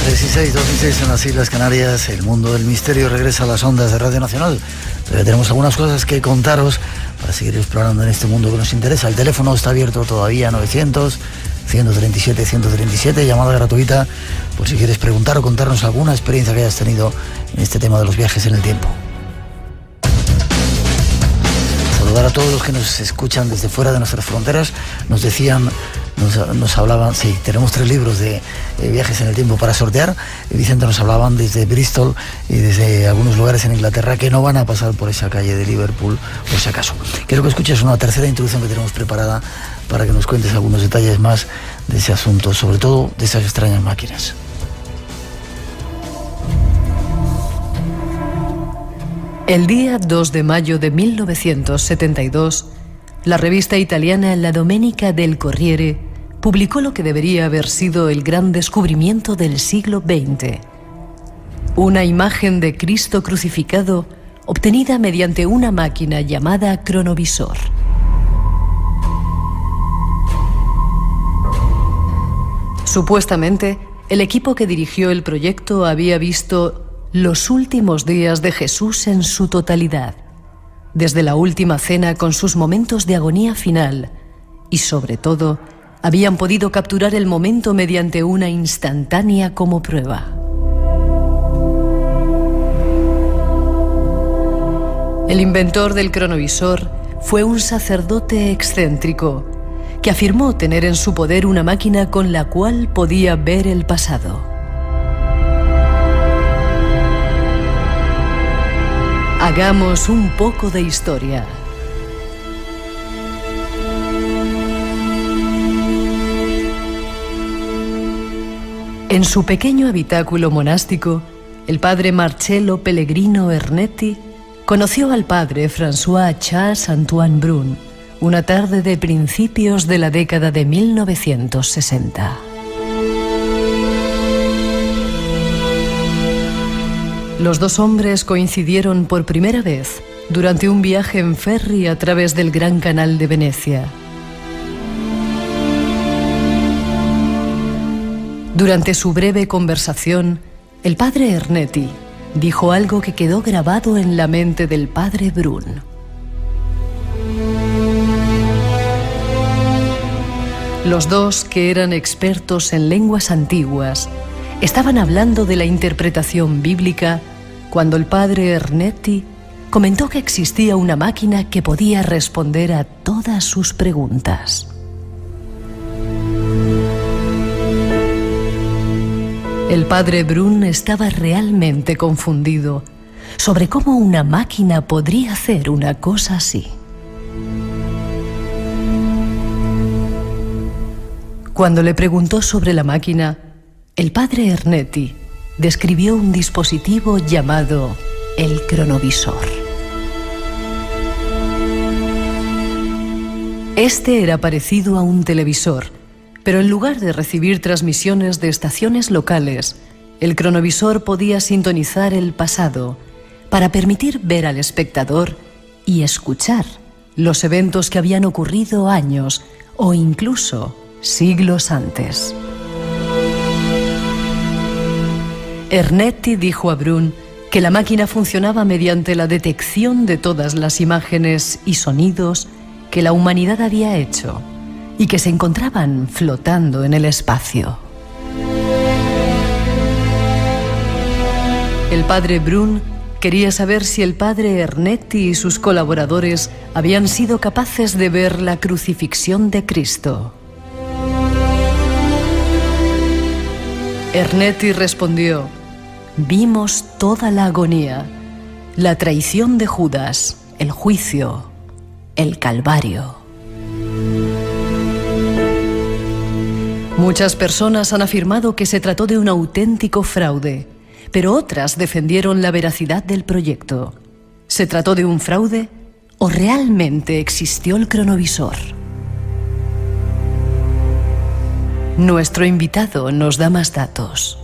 3 y 6, 2 y 6 en las Islas Canarias. El mundo del misterio regresa a las ondas de Radio Nacional. Pero tenemos algunas cosas que contaros para seguir explorando en este mundo que nos interesa. El teléfono está abierto todavía, 900-137-137, llamada gratuita por si quieres preguntar o contarnos alguna experiencia que hayas tenido en este tema de los viajes en el tiempo. Saludar a todos los que nos escuchan desde fuera de nuestras fronteras. Nos decían, nos hablaban, sí, tenemos 3 libros de viajes en el tiempo para sortear. Vicente, nos hablaban desde Bristol y desde algunos lugares en Inglaterra que no van a pasar por esa calle de Liverpool, por si acaso. Quiero que escuches una tercera introducción que tenemos preparada para que nos cuentes algunos detalles más de ese asunto, sobre todo de esas extrañas máquinas. El día 2 de mayo de 1972, la revista italiana La Domenica del Corriere publicó lo que debería haber sido el gran descubrimiento del siglo XX. Una imagen de Cristo crucificado obtenida mediante una máquina llamada cronovisor. Supuestamente, el equipo que dirigió el proyecto había visto los últimos días de Jesús en su totalidad, desde la última cena con sus momentos de agonía final, y sobre todo, habían podido capturar el momento mediante una instantánea como prueba. El inventor del cronovisor fue un sacerdote excéntrico que afirmó tener en su poder una máquina con la cual podía ver el pasado. Hagamos un poco de historia. En su pequeño habitáculo monástico, el padre Marcello Pellegrino Ernetti conoció al padre François Charles Antoine Brun una tarde de principios de la década de 1960. Los dos hombres coincidieron por primera vez durante un viaje en ferry a través del Gran Canal de Venecia. Durante su breve conversación, el padre Ernetti dijo algo que quedó grabado en la mente del padre Brun. Los dos, que eran expertos en lenguas antiguas, estaban hablando de la interpretación bíblica cuando el padre Ernetti comentó que existía una máquina que podía responder a todas sus preguntas. El padre Brun estaba realmente confundido sobre cómo una máquina podría hacer una cosa así. Cuando le preguntó sobre la máquina, el padre Ernetti describió un dispositivo llamado el cronovisor. Este era parecido a un televisor, pero en lugar de recibir transmisiones de estaciones locales, el cronovisor podía sintonizar el pasado para permitir ver al espectador y escuchar los eventos que habían ocurrido años o incluso siglos antes. Ernetti dijo a Brun que la máquina funcionaba mediante la detección de todas las imágenes y sonidos que la humanidad había hecho y que se encontraban flotando en el espacio. El padre Brun quería saber si el padre Ernetti y sus colaboradores habían sido capaces de ver la crucifixión de Cristo. Ernetti respondió: vimos toda la agonía, la traición de Judas, el juicio, el Calvario. Muchas personas han afirmado que se trató de un auténtico fraude, pero otras defendieron la veracidad del proyecto. ¿Se trató de un fraude o realmente existió el cronovisor? Nuestro invitado nos da más datos.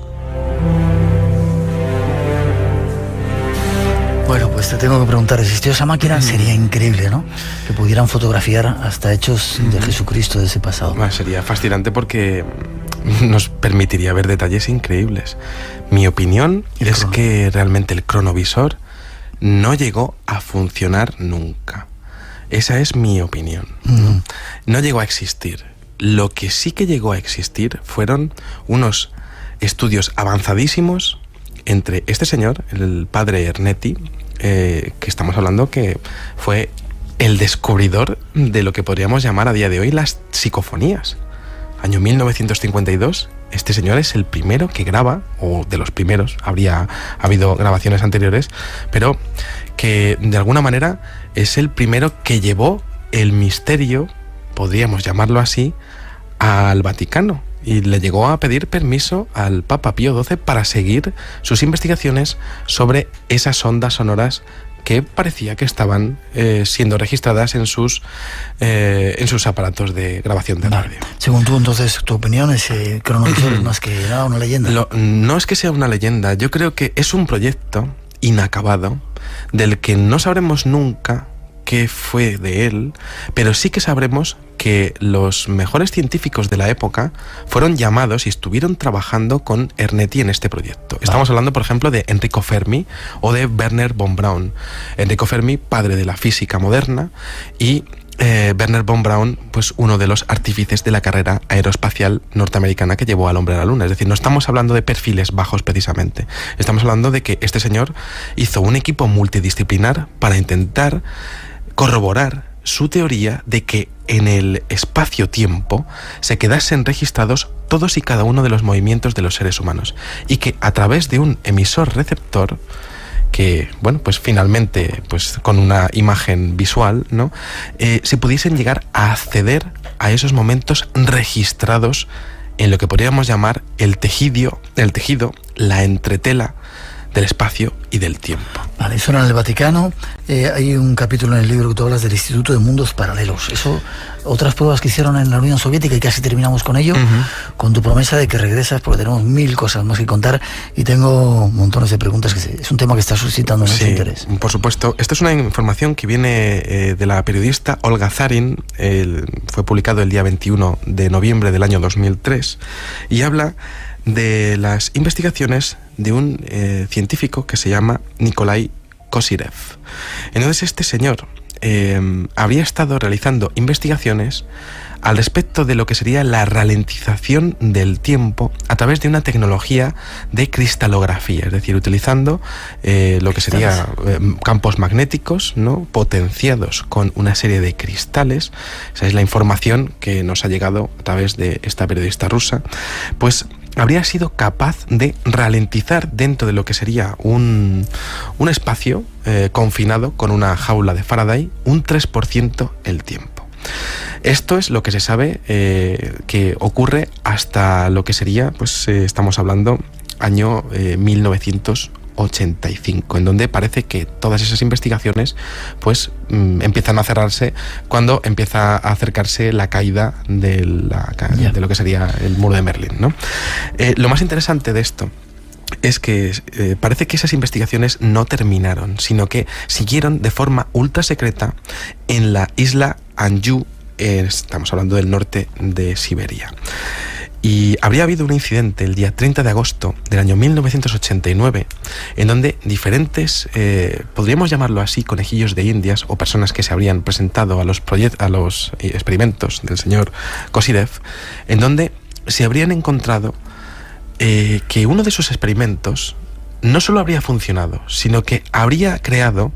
Bueno, pues te tengo que preguntar, ¿existió esa máquina? Sería increíble, ¿no? Que pudieran fotografiar hasta hechos de Jesucristo de ese pasado. Bueno, sería fascinante porque nos permitiría ver detalles increíbles. Mi opinión es que realmente el cronovisor no llegó a funcionar nunca. Esa es mi opinión. No llegó a existir. Lo que sí que llegó a existir fueron unos estudios avanzadísimos entre este señor, el padre Ernetti, que estamos hablando que fue el descubridor de lo que podríamos llamar a día de hoy las psicofonías. Año 1952, este señor es el primero que graba, o de los primeros, habría habido grabaciones anteriores, pero que de alguna manera es el primero que llevó el misterio, podríamos llamarlo así, al Vaticano. Y le llegó a pedir permiso al Papa Pío XII para seguir sus investigaciones sobre esas ondas sonoras que parecía que estaban siendo registradas en sus aparatos de grabación de radio. Según tú, entonces, tu opinión es cronovisor es más que nada una leyenda. No es que sea una leyenda, yo creo que es un proyecto inacabado del que no sabremos nunca qué fue de él, pero sí que sabremos que los mejores científicos de la época fueron llamados y estuvieron trabajando con Ernetti en este proyecto. Estamos hablando, por ejemplo, de Enrico Fermi o de Wernher von Braun. Enrico Fermi, padre de la física moderna, y Wernher von Braun, pues uno de los artífices de la carrera aeroespacial norteamericana que llevó al hombre a la luna. Es decir, no estamos hablando de perfiles bajos precisamente. Estamos hablando de que este señor hizo un equipo multidisciplinar para intentar corroborar su teoría de que en el espacio-tiempo se quedasen registrados todos y cada uno de los movimientos de los seres humanos y que a través de un emisor-receptor que, bueno, pues finalmente, pues con una imagen visual, ¿no? Se pudiesen llegar a acceder a esos momentos registrados en lo que podríamos llamar el tejido, la entretela del espacio y del tiempo. Vale, eso era en el Vaticano. Hay un capítulo en el libro que tú hablas del Instituto de Mundos Paralelos. Eso, otras pruebas que hicieron en la Unión Soviética, y casi terminamos con ello, con tu promesa de que regresas, porque tenemos 1000 cosas más que contar y tengo montones de preguntas. Es un tema que está suscitando mucho interés. Por supuesto. Esta es una información que viene de la periodista Olga Zarin. Fue publicado el día 21 de noviembre del año 2003 y habla de las investigaciones de un científico que se llama Nikolai Kozyrev. Entonces este señor habría estado realizando investigaciones al respecto de lo que sería la ralentización del tiempo a través de una tecnología de cristalografía, es decir, utilizando lo que sería campos magnéticos, ¿no?, potenciados con una serie de cristales. Esa es la información que nos ha llegado a través de esta periodista rusa. Pues habría sido capaz de ralentizar dentro de lo que sería un espacio confinado con una jaula de Faraday un 3% el tiempo. Esto es lo que se sabe que ocurre hasta lo que sería, pues estamos hablando año 1985, en donde parece que todas esas investigaciones pues empiezan a cerrarse cuando empieza a acercarse la caída de lo que sería el muro de Berlín, ¿no? Lo más interesante de esto es que parece que esas investigaciones no terminaron, sino que siguieron de forma ultra secreta en la isla Anju, estamos hablando del norte de Siberia. Y habría habido un incidente el día 30 de agosto del año 1989, en donde diferentes, podríamos llamarlo así, conejillos de indias o personas que se habrían presentado a los experimentos del señor Kozyrev, en donde se habrían encontrado que uno de sus experimentos no solo habría funcionado, sino que habría creado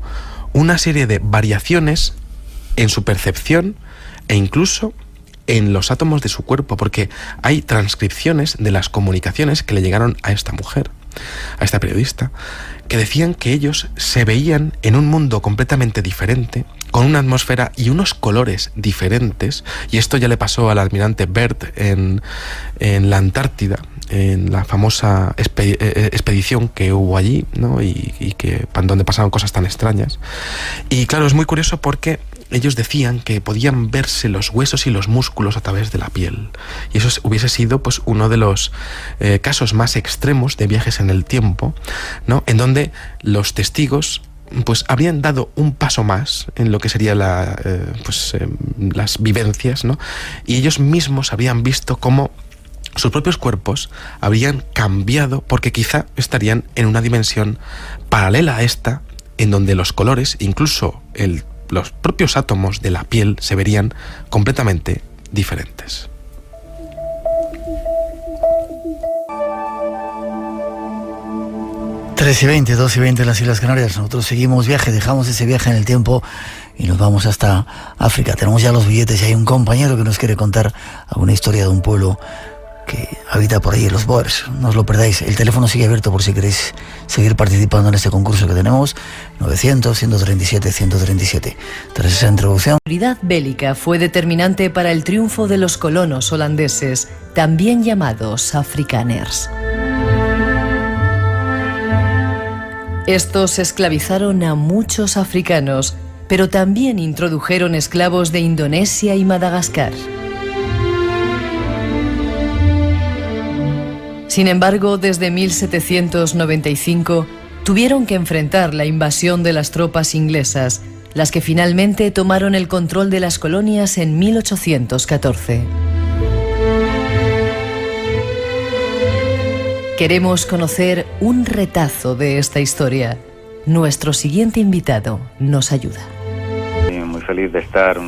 una serie de variaciones en su percepción e incluso en los átomos de su cuerpo, porque hay transcripciones de las comunicaciones que le llegaron a esta mujer, a esta periodista, que decían que ellos se veían en un mundo completamente diferente, con una atmósfera y unos colores diferentes, y esto ya le pasó al almirante Byrd en la Antártida, en la famosa expedición que hubo allí, ¿no? y que donde pasaron cosas tan extrañas. Y claro, es muy curioso porque ellos decían que podían verse los huesos y los músculos a través de la piel. Y eso hubiese sido pues uno de los casos más extremos de viajes en el tiempo, ¿no?, en donde los testigos pues habrían dado un paso más en lo que sería las vivencias, ¿no?, y ellos mismos habían visto cómo sus propios cuerpos habrían cambiado porque quizá estarían en una dimensión paralela a esta, en donde los colores, incluso los propios átomos de la piel, se verían completamente diferentes. y 20, 2 y 20 en las Islas Canarias. Nosotros seguimos viaje, dejamos ese viaje en el tiempo y nos vamos hasta África. Tenemos ya los billetes y hay un compañero que nos quiere contar alguna historia de un pueblo que habita por ahí, los Boers. No os lo perdáis. El teléfono sigue abierto por si queréis seguir participando en este concurso que tenemos. 900-137-137. Tras esa introducción... La seguridad bélica fue determinante para el triunfo de los colonos holandeses, también llamados afrikaners. Estos esclavizaron a muchos africanos, pero también introdujeron esclavos de Indonesia y Madagascar. Sin embargo, desde 1795 tuvieron que enfrentar la invasión de las tropas inglesas, las que finalmente tomaron el control de las colonias en 1814. Queremos conocer un retazo de esta historia. Nuestro siguiente invitado nos ayuda. Muy feliz de estar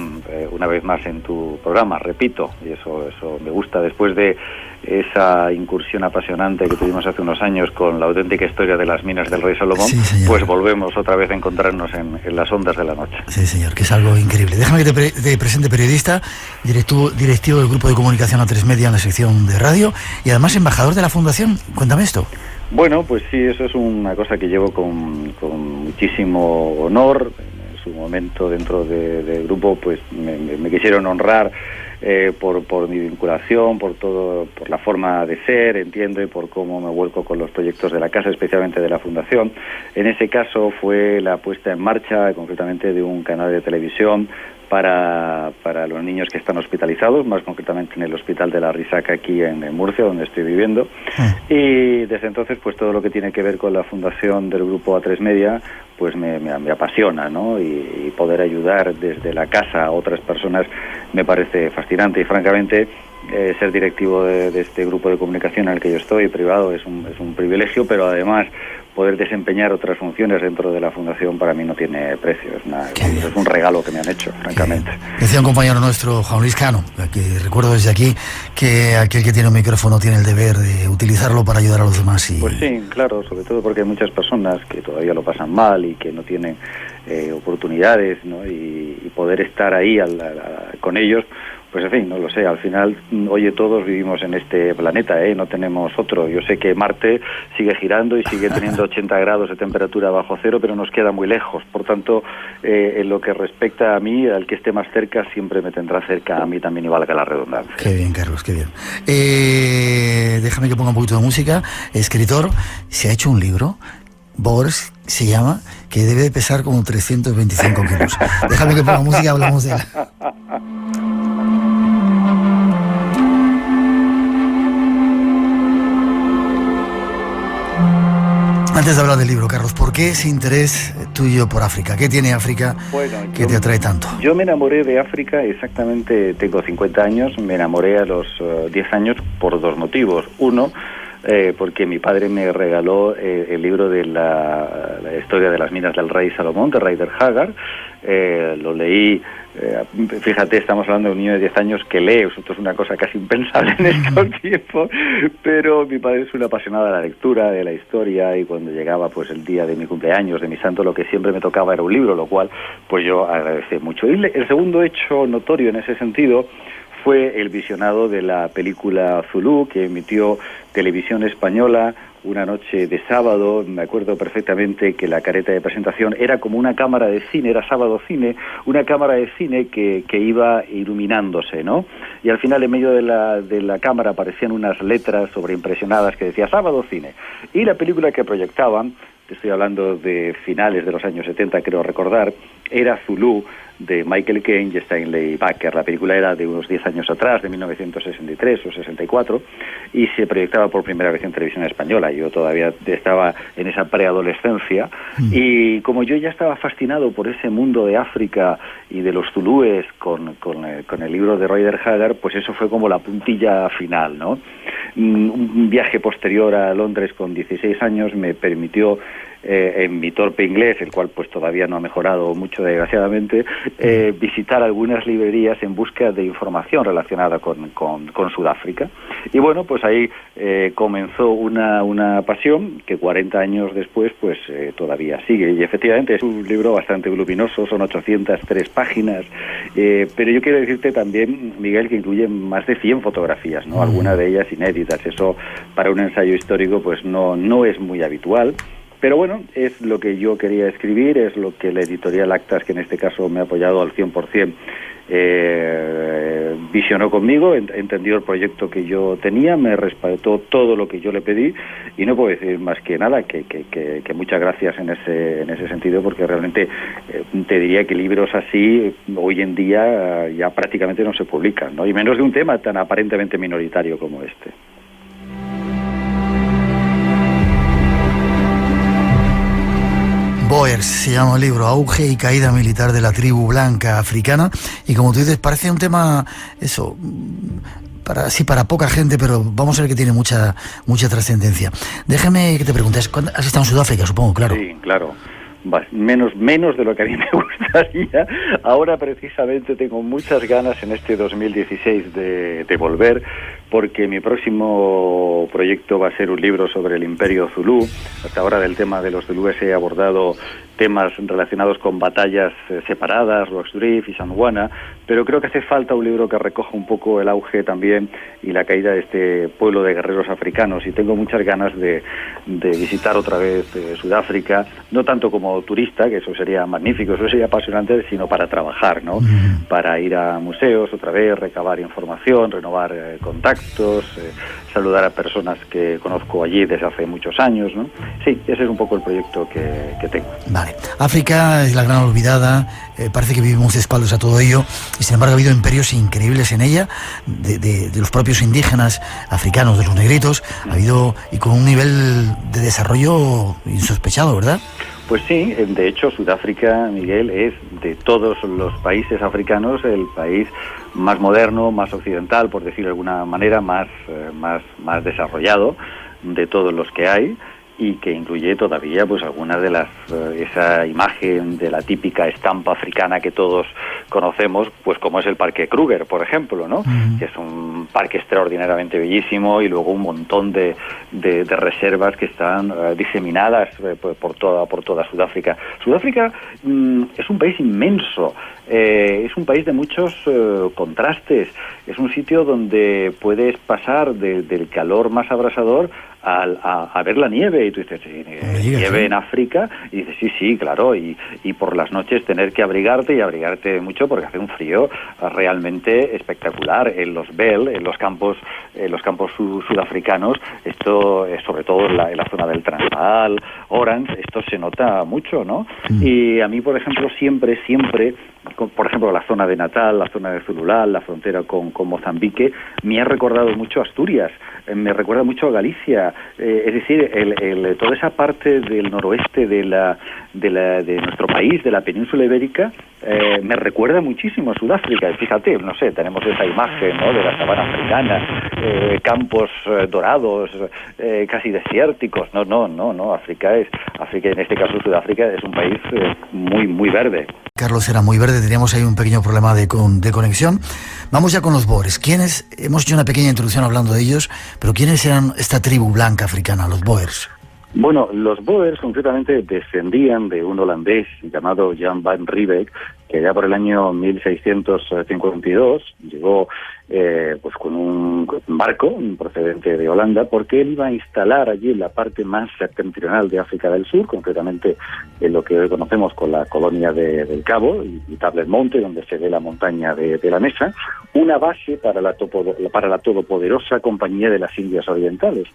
una vez más en tu programa, repito, y eso me gusta, después de esa incursión apasionante que tuvimos hace unos años con la auténtica historia de las minas del rey Salomón, sí, pues volvemos otra vez a encontrarnos en las ondas de la noche. Sí, señor, que es algo increíble. Déjame que te presente, periodista, directivo del Grupo de Comunicación A3 Media en la sección de radio y además embajador de la Fundación. Cuéntame esto. Bueno, pues sí, eso es una cosa que llevo con muchísimo honor. En su momento dentro del grupo pues me quisieron honrar por mi vinculación, por la forma de ser, entiendo, y por cómo me vuelco con los proyectos de la casa, especialmente de la Fundación. En ese caso fue la puesta en marcha, concretamente, de un canal de televisión para los niños que están hospitalizados, más concretamente en el Hospital de la Risaca aquí en Murcia, donde estoy viviendo. Y desde entonces, pues todo lo que tiene que ver con la fundación del Grupo A3 Media, pues me apasiona, ¿no? Y poder ayudar desde la casa a otras personas me parece fascinante, y francamente ser directivo de este grupo de comunicación en el que yo estoy, privado, es un privilegio, pero además poder desempeñar otras funciones dentro de la fundación para mí no tiene precio, es un regalo que me han hecho, francamente. Decía un compañero nuestro, Juan Luis Cano, que recuerdo desde aquí que aquel que tiene un micrófono tiene el deber de utilizarlo para ayudar a los demás. Pues sí, claro, sobre todo porque hay muchas personas que todavía lo pasan mal y que no tienen oportunidades, ¿no? Y poder estar ahí con ellos, pues en fin, no lo sé, al final, oye, todos vivimos en este planeta, no tenemos otro. Yo sé que Marte sigue girando y sigue teniendo 80 grados de temperatura bajo cero, pero nos queda muy lejos. Por tanto, en lo que respecta a mí, al que esté más cerca, siempre me tendrá cerca a mí también, y valga la redundancia. Qué bien, Carlos, qué bien. Déjame que ponga un poquito de música. Escritor, se ha hecho un libro, Boers se llama, que debe de pesar como 325 kilos. Déjame que ponga música y hablamos de él. Antes de hablar del libro, Carlos, ¿por qué ese interés tuyo por África? ¿Qué tiene África que te atrae tanto? Yo me enamoré de África exactamente, tengo 50 años, me enamoré a los 10 años por dos motivos. Uno, porque mi padre me regaló el libro de la historia de las minas del rey Salomón, de Rider Haggard. Lo leí, fíjate, estamos hablando de un niño de 10 años que lee, esto es una cosa casi impensable en estos tiempos, pero mi padre es un apasionado de la lectura, de la historia, y cuando llegaba pues el día de mi cumpleaños, de mi santo, lo que siempre me tocaba era un libro, lo cual pues yo agradecí mucho. Y el segundo hecho notorio en ese sentido fue el visionado de la película Zulú, que emitió Televisión Española una noche de sábado. Me acuerdo perfectamente que la careta de presentación era como una cámara de cine, era Sábado Cine, una cámara de cine que iba iluminándose, ¿no? Y al final, en medio de la cámara aparecían unas letras sobreimpresionadas que decía Sábado Cine. Y la película que proyectaban te estoy hablando de finales de los años 70, creo recordar, era Zulú, de Michael Caine y Stanley Baker. La película era de unos 10 años atrás, de 1963 o 64, y se proyectaba por primera vez en televisión española. Yo todavía estaba en esa preadolescencia, y como yo ya estaba fascinado por ese mundo de África y de los zulúes con el libro de Rider Haggard, pues eso fue como la puntilla final, ¿no? Un viaje posterior a Londres con 16 años me permitió, en mi torpe inglés, el cual pues todavía no ha mejorado mucho desgraciadamente, visitar algunas librerías en busca de información relacionada con Sudáfrica. Y bueno, pues ahí comenzó una pasión que 40 años después pues todavía sigue. Y efectivamente es un libro bastante voluminoso, son 803 páginas, pero yo quiero decirte también, Miguel, que incluye más de 100 fotografías, ¿no? Algunas de ellas inéditas. Eso para un ensayo histórico pues no es muy habitual. Pero bueno, es lo que yo quería escribir, es lo que la editorial Actas, que en este caso me ha apoyado al 100%, visionó conmigo, entendió el proyecto que yo tenía, me respaldó todo lo que yo le pedí, y no puedo decir más que nada que muchas gracias en ese sentido, porque realmente te diría que libros así hoy en día ya prácticamente no se publican, ¿no? Y menos de un tema tan aparentemente minoritario como este. Boers se llama el libro, Auge y caída militar de la tribu blanca africana, y como tú dices, parece un tema, eso, para poca gente, pero vamos a ver que tiene mucha trascendencia. Déjame que te preguntes, ¿has estado en Sudáfrica, supongo? Claro. Sí, claro. Menos de lo que a mí me gustaría. Ahora precisamente tengo muchas ganas en este 2016 de volver, porque mi próximo proyecto va a ser un libro sobre el Imperio Zulú. Hasta ahora del tema de los zulúes he abordado temas relacionados con batallas separadas, Roxdrift y Sandwana, pero creo que hace falta un libro que recoja un poco el auge también y la caída de este pueblo de guerreros africanos, y tengo muchas ganas de visitar otra vez Sudáfrica, no tanto como turista, que eso sería magnífico, eso sería apasionante, sino para trabajar, ¿no? Para ir a museos otra vez, recabar información, renovar contactos, saludar a personas que conozco allí desde hace muchos años, ¿no? Sí, ese es un poco el proyecto que tengo. Vale. África es la gran olvidada, parece que vivimos de espaldas a todo ello, y sin embargo ha habido imperios increíbles en ella, de los propios indígenas africanos, de los negritos, ha habido, y con un nivel de desarrollo insospechado, ¿verdad? Pues sí, de hecho Sudáfrica, Miguel, es de todos los países africanos el país más moderno, más occidental, por decirlo de alguna manera, más desarrollado de todos los que hay, y que incluye todavía pues algunas de las esa imagen de la típica estampa africana que todos conocemos, pues como es el Parque Kruger, por ejemplo, ¿no? Que es un parque extraordinariamente bellísimo, y luego un montón de reservas que están diseminadas por toda Sudáfrica. Sudáfrica es un país inmenso, es un país de muchos contrastes, es un sitio donde puedes pasar del calor más abrasador a ver la nieve, y tú dices, nieve en África, y dices, sí, claro, y por las noches tener que abrigarte mucho, porque hace un frío realmente espectacular en los Bell, en los campos sudafricanos. Esto, sobre todo en la zona del Transvaal, Orange, esto se nota mucho, ¿no? Y a mí, por ejemplo, siempre, por ejemplo, la zona de Natal, la zona de Zululal, la frontera con Mozambique, me ha recordado mucho a Asturias, me recuerda mucho a Galicia, es decir, toda esa parte del noroeste de nuestro país, de la península ibérica, me recuerda muchísimo a Sudáfrica. Fíjate, no sé, tenemos esa imagen, ¿no?, de la sabana africana, campos dorados, casi desérticos. No, África, en este caso Sudáfrica, es un país muy verde. Carlos, era muy verde, teníamos ahí un pequeño problema de conexión. Vamos ya con los Boers. ¿Quiénes? Hemos hecho una pequeña introducción hablando de ellos, pero ¿quiénes eran esta tribu blanca africana, los Boers? Bueno, los Boers concretamente descendían de un holandés llamado Jan van Riebeeck, que ya por el año 1652 llegó pues con un barco procedente de Holanda, porque él iba a instalar allí en la parte más septentrional de África del Sur, concretamente en lo que hoy conocemos con la colonia del Cabo y Tablet Monte, donde se ve la montaña de la Mesa, una base para la todopoderosa Compañía de las Indias Orientales.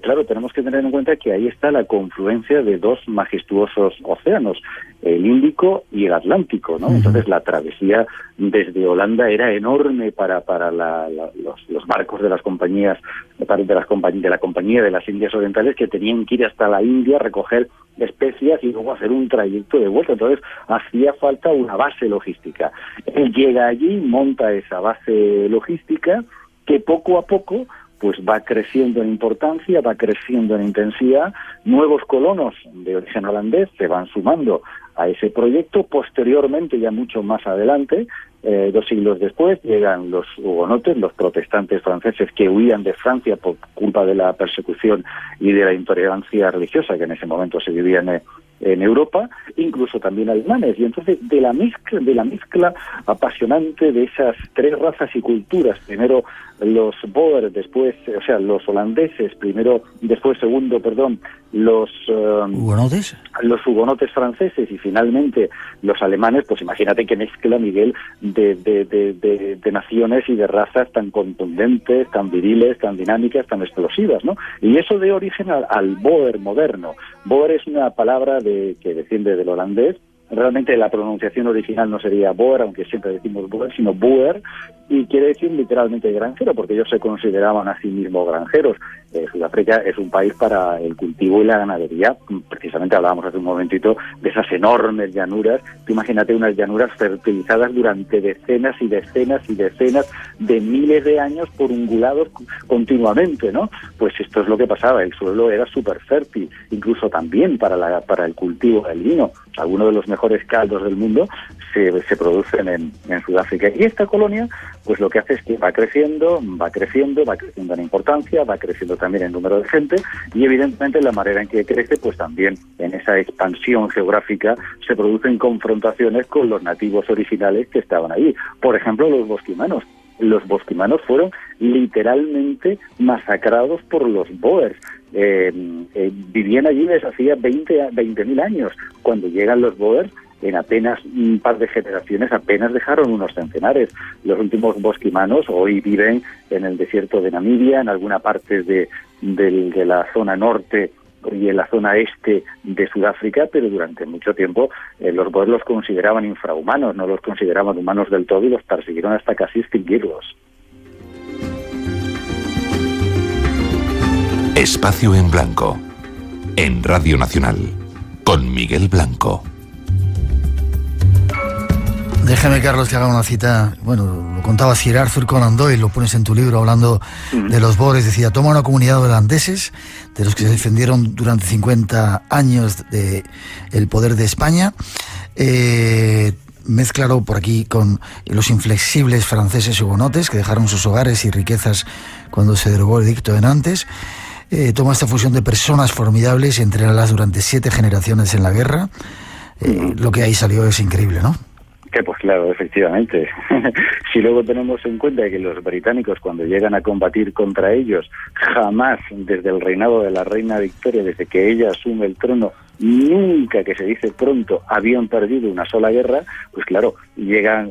Claro, tenemos que tener en cuenta que ahí está la confluencia de dos majestuosos océanos, el Índico y el Atlántico, ¿no? Entonces la travesía desde Holanda era enorme para los barcos de las compañías, de la Compañía de las Indias Orientales, que tenían que ir hasta la India a recoger especias y luego hacer un trayecto de vuelta. Entonces hacía falta una base logística. Él llega allí, monta esa base logística que poco a poco pues va creciendo en importancia, va creciendo en intensidad. Nuevos colonos de origen holandés se van sumando a ese proyecto. Posteriormente, ya mucho más adelante, 2 siglos después, llegan los hugonotes, los protestantes franceses que huían de Francia por culpa de la persecución y de la intolerancia religiosa que en ese momento se vivía en Europa, incluso también alemanes. Y entonces de la mezcla apasionante de esas tres razas y culturas, primero los Boer, después, o sea, los holandeses, los ¿hugonotes? Los hugonotes franceses y finalmente los alemanes, pues imagínate qué mezcla, Miguel, de naciones y de razas tan contundentes, tan viriles, tan dinámicas, tan explosivas, ¿no? Y eso dio origen al Boer moderno. Boer es una palabra que desciende del holandés. Realmente la pronunciación original no sería Boer, aunque siempre decimos Boer, sino Boer, y quiere decir literalmente granjero, porque ellos se consideraban a sí mismos granjeros. Sudáfrica es un país para el cultivo y la ganadería. Precisamente hablábamos hace un momentito de esas enormes llanuras. Tú imagínate unas llanuras fertilizadas durante decenas y decenas y decenas de miles de años por ungulados continuamente, ¿no? Pues esto es lo que pasaba. El suelo era súper fértil, incluso también para el cultivo del vino. Algunos de los mejores caldos del mundo se producen en Sudáfrica. Y esta colonia, pues lo que hace es que va creciendo en importancia, va creciendo también en número de gente, y evidentemente la manera en que crece, pues también en esa expansión geográfica se producen confrontaciones con los nativos originales que estaban ahí. Por ejemplo, los bosquimanos. Los bosquimanos fueron literalmente masacrados por los Boers. Vivían allí desde hacía 20.000 años. Cuando llegan los Boers, en apenas un par de generaciones apenas dejaron unos centenares. Los últimos bosquimanos hoy viven en el desierto de Namibia, en alguna parte de la zona norte y en la zona este de Sudáfrica, pero durante mucho tiempo los Boers los consideraban infrahumanos, no los consideraban humanos del todo y los persiguieron hasta casi extinguirlos. Espacio en Blanco, en Radio Nacional, con Miguel Blanco. Déjame, Carlos, que haga una cita. Bueno, lo contaba Sir Arthur Conan Doyle, lo pones en tu libro hablando de los Boers. Decía, toma una comunidad de holandeses, de los que se defendieron durante 50 años el poder de España, mézclalo por aquí con los inflexibles franceses hugonotes que dejaron sus hogares y riquezas cuando se derogó el edicto de Nantes. Toma esta fusión de personas formidables y entrénalas durante 7 generaciones en la guerra. Lo que ahí salió es increíble, ¿no? Que pues claro, efectivamente. Si luego tenemos en cuenta que los británicos, cuando llegan a combatir contra ellos, jamás desde el reinado de la reina Victoria, desde que ella asume el trono, nunca, que se dice pronto, habían perdido una sola guerra, pues claro, llegan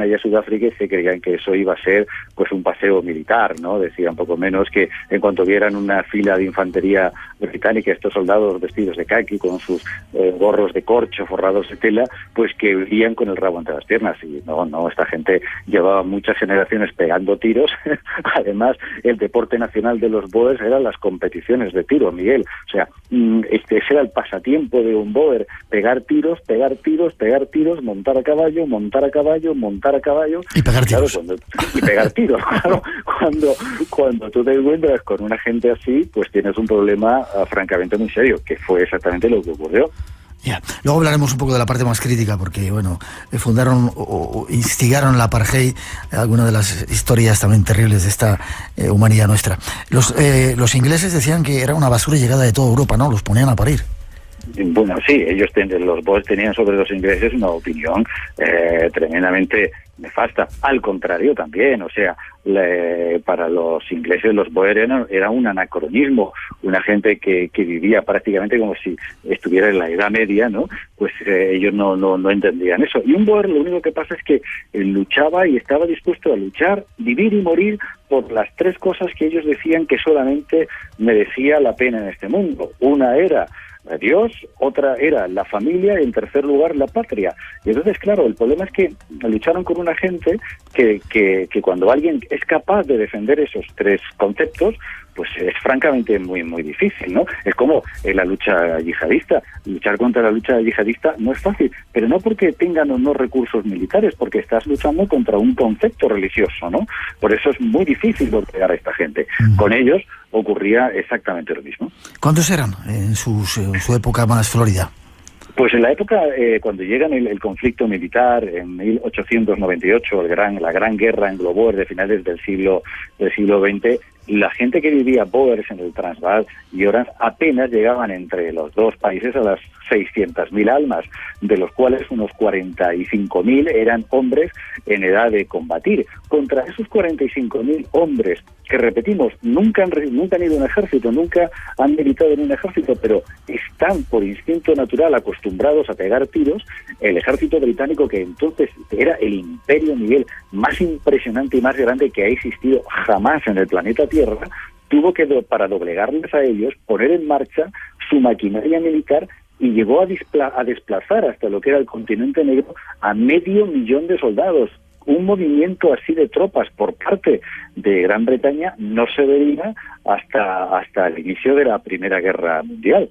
allá a Sudáfrica y se creían que eso iba a ser pues un paseo militar, ¿no? Decían poco menos que en cuanto vieran una fila de infantería británica, estos soldados vestidos de caqui con sus gorros de corcho forrados de tela, pues que huían con el rabo entre las piernas. Y no, esta gente llevaba muchas generaciones pegando tiros. Además, el deporte nacional de los Boers eran las competiciones de tiro, Miguel. O sea, ese era el pasatiempo de un Boer: pegar tiros, montar a caballo y pegar tiros. Claro, y pegar tiros. Claro, cuando tú te encuentras con una gente así, pues tienes un problema francamente muy serio, que fue exactamente lo que ocurrió. Yeah. Luego hablaremos un poco de la parte más crítica, porque bueno, fundaron o instigaron la apartheid, algunas de las historias también terribles de esta humanidad nuestra. Los ingleses decían que era una basura llegada de toda Europa, ¿no? Los ponían a parir. Bueno, sí, los boers tenían sobre los ingleses una opinión tremendamente nefasta. Al contrario también, o sea, para los ingleses los boer era un anacronismo, una gente que vivía prácticamente como si estuviera en la Edad Media, ¿no? Pues ellos no entendían eso. Y un boer lo único que pasa es que luchaba y estaba dispuesto a luchar, vivir y morir por las tres cosas que ellos decían que solamente merecía la pena en este mundo. Una era Dios, otra era la familia y en tercer lugar la patria. Y entonces, claro, el problema es que lucharon con una gente que cuando alguien es capaz de defender esos tres conceptos, pues es francamente muy muy difícil, ¿no? Es como la lucha yihadista. Luchar contra la lucha yihadista no es fácil, pero no porque tengan o no recursos militares, porque estás luchando contra un concepto religioso, ¿no? Por eso es muy difícil golpear a esta gente. Con ellos ocurría exactamente lo mismo. ¿Cuántos eran en su época más florida? Pues en la época, cuando llega el conflicto militar, en 1898, la gran guerra anglo-boer de finales del siglo XX, la gente que vivía boers en el Transvaal y Orange apenas llegaban entre los dos países a las 600.000 almas, de los cuales unos 45.000 eran hombres en edad de combatir. Contra esos 45.000 hombres, que repetimos, nunca han ido a un ejército, nunca han militado en un ejército, pero están por instinto natural acostumbrados a pegar tiros, el ejército británico, que entonces era el imperio Miguel más impresionante y más grande que ha existido jamás en el planeta Tierra, tuvo que, para doblegarles a ellos, poner en marcha su maquinaria militar y llegó a desplazar hasta lo que era el continente negro a 500.000 de soldados. Un movimiento así de tropas por parte de Gran Bretaña no se veía hasta el inicio de la Primera Guerra Mundial.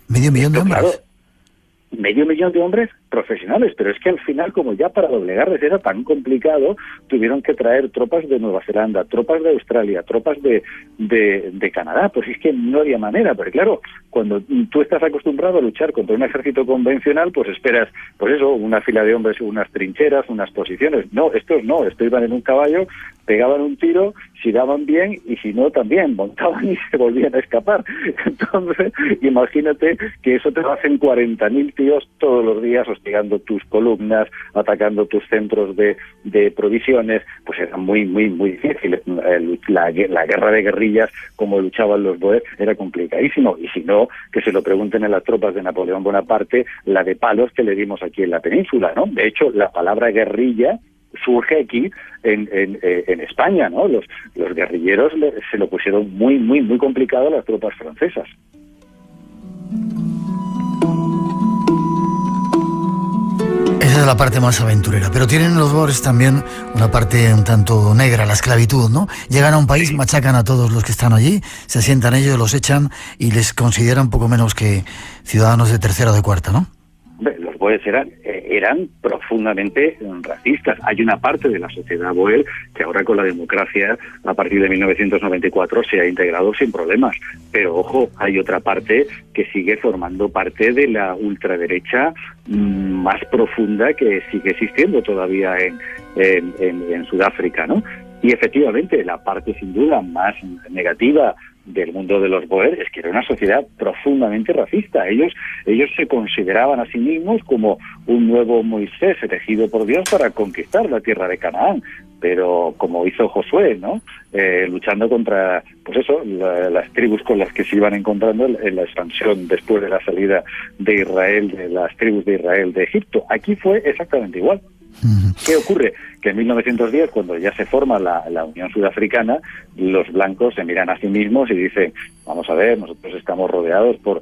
¿Medio millón de hombres? Claro, 500.000 de hombres profesionales, pero es que al final, como ya para doblegarles era tan complicado, tuvieron que traer tropas de Nueva Zelanda, tropas de Australia, tropas de Canadá, pues es que no había manera, pero claro, cuando tú estás acostumbrado a luchar contra un ejército convencional, pues esperas, pues eso, una fila de hombres, unas trincheras, unas posiciones. No, estos iban en un caballo, pegaban un tiro, si daban bien y si no también, montaban y se volvían a escapar. Entonces, imagínate que eso te lo hacen 40.000 tíos todos los días hostigando tus columnas, atacando tus centros de provisiones, pues era muy, muy, muy difícil. La guerra de guerrillas, como luchaban los boers, era complicadísimo. Y si no, que se lo pregunten a las tropas de Napoleón Bonaparte, la de palos que le dimos aquí en la península, ¿no? De hecho, la palabra guerrilla surge aquí en España, ¿no? Los guerrilleros se lo pusieron muy, muy, muy complicado a las tropas francesas. Esa es la parte más aventurera, pero tienen los boers también una parte un tanto negra, la esclavitud, ¿no? Llegan a un país, machacan a todos los que están allí, se sientan ellos, los echan y les consideran poco menos que ciudadanos de tercera o de cuarta, ¿no? Los boers eran profundamente racistas. Hay una parte de la sociedad boer que ahora con la democracia a partir de 1994 se ha integrado sin problemas, pero ojo, hay otra parte que sigue formando parte de la ultraderecha más profunda que sigue existiendo todavía en Sudáfrica, ¿no? Y efectivamente la parte sin duda más negativa del mundo de los boer es que era una sociedad profundamente racista. Ellos se consideraban a sí mismos como un nuevo Moisés elegido por Dios para conquistar la tierra de Canaán, pero como hizo Josué, ¿no? Luchando contra, pues eso, las tribus con las que se iban encontrando en la expansión después de la salida de Israel, de las tribus de Israel de Egipto. Aquí fue exactamente igual. ¿Qué ocurre? Que en 1910, cuando ya se forma la Unión Sudafricana, los blancos se miran a sí mismos y dicen, vamos a ver, nosotros estamos rodeados por...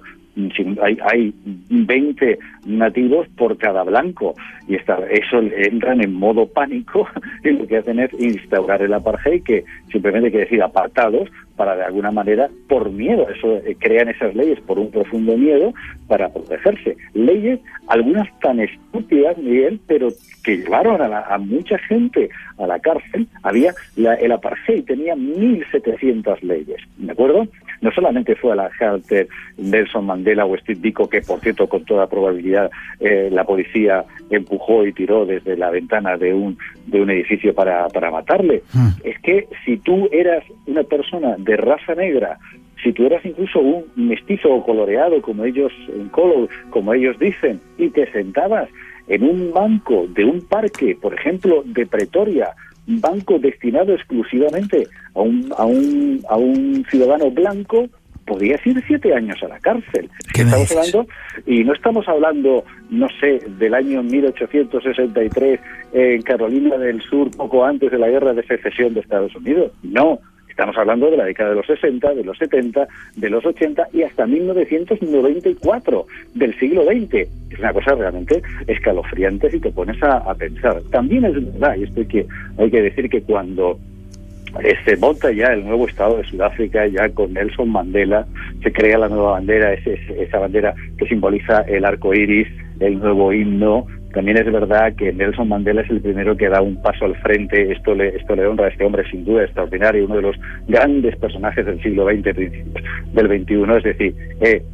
Hay 20 nativos por cada blanco y eso entran en modo pánico y lo que hacen es instaurar el apartheid, que simplemente quiere decir apartados, para de alguna manera, por miedo, eso crean esas leyes por un profundo miedo para protegerse. Leyes, algunas tan estúpidas, Miguel, pero que llevaron a mucha gente a la cárcel. El apartheid tenía 1.700 leyes, ¿de acuerdo? No solamente fue a la cárcel Nelson Mandela o Steve Biko, que por cierto con toda probabilidad la policía empujó y tiró desde la ventana de un edificio para matarle. Es que si tú eras una persona de raza negra, si tú eras incluso un mestizo o coloreado, como ellos dicen, y te sentabas en un banco de un parque, por ejemplo, de Pretoria, un banco destinado exclusivamente a un ciudadano blanco, podías ir 7 años a la cárcel. Estamos hablando, y no estamos hablando, no sé, del año 1863 en Carolina del Sur, poco antes de la guerra de secesión de Estados Unidos. No, estamos hablando de la década de los 60, de los 70, de los 80 y hasta 1994 del siglo XX. Es una cosa realmente escalofriante si te pones a pensar. También es verdad, y esto hay que decir que cuando se monta ya el nuevo Estado de Sudáfrica, ya con Nelson Mandela, se crea la nueva bandera, esa bandera que simboliza el arco iris, el nuevo himno. También es verdad que Nelson Mandela es el primero que da un paso al frente. Esto le honra a este hombre sin duda extraordinario, uno de los grandes personajes del siglo XX, principios del XXI. Es decir,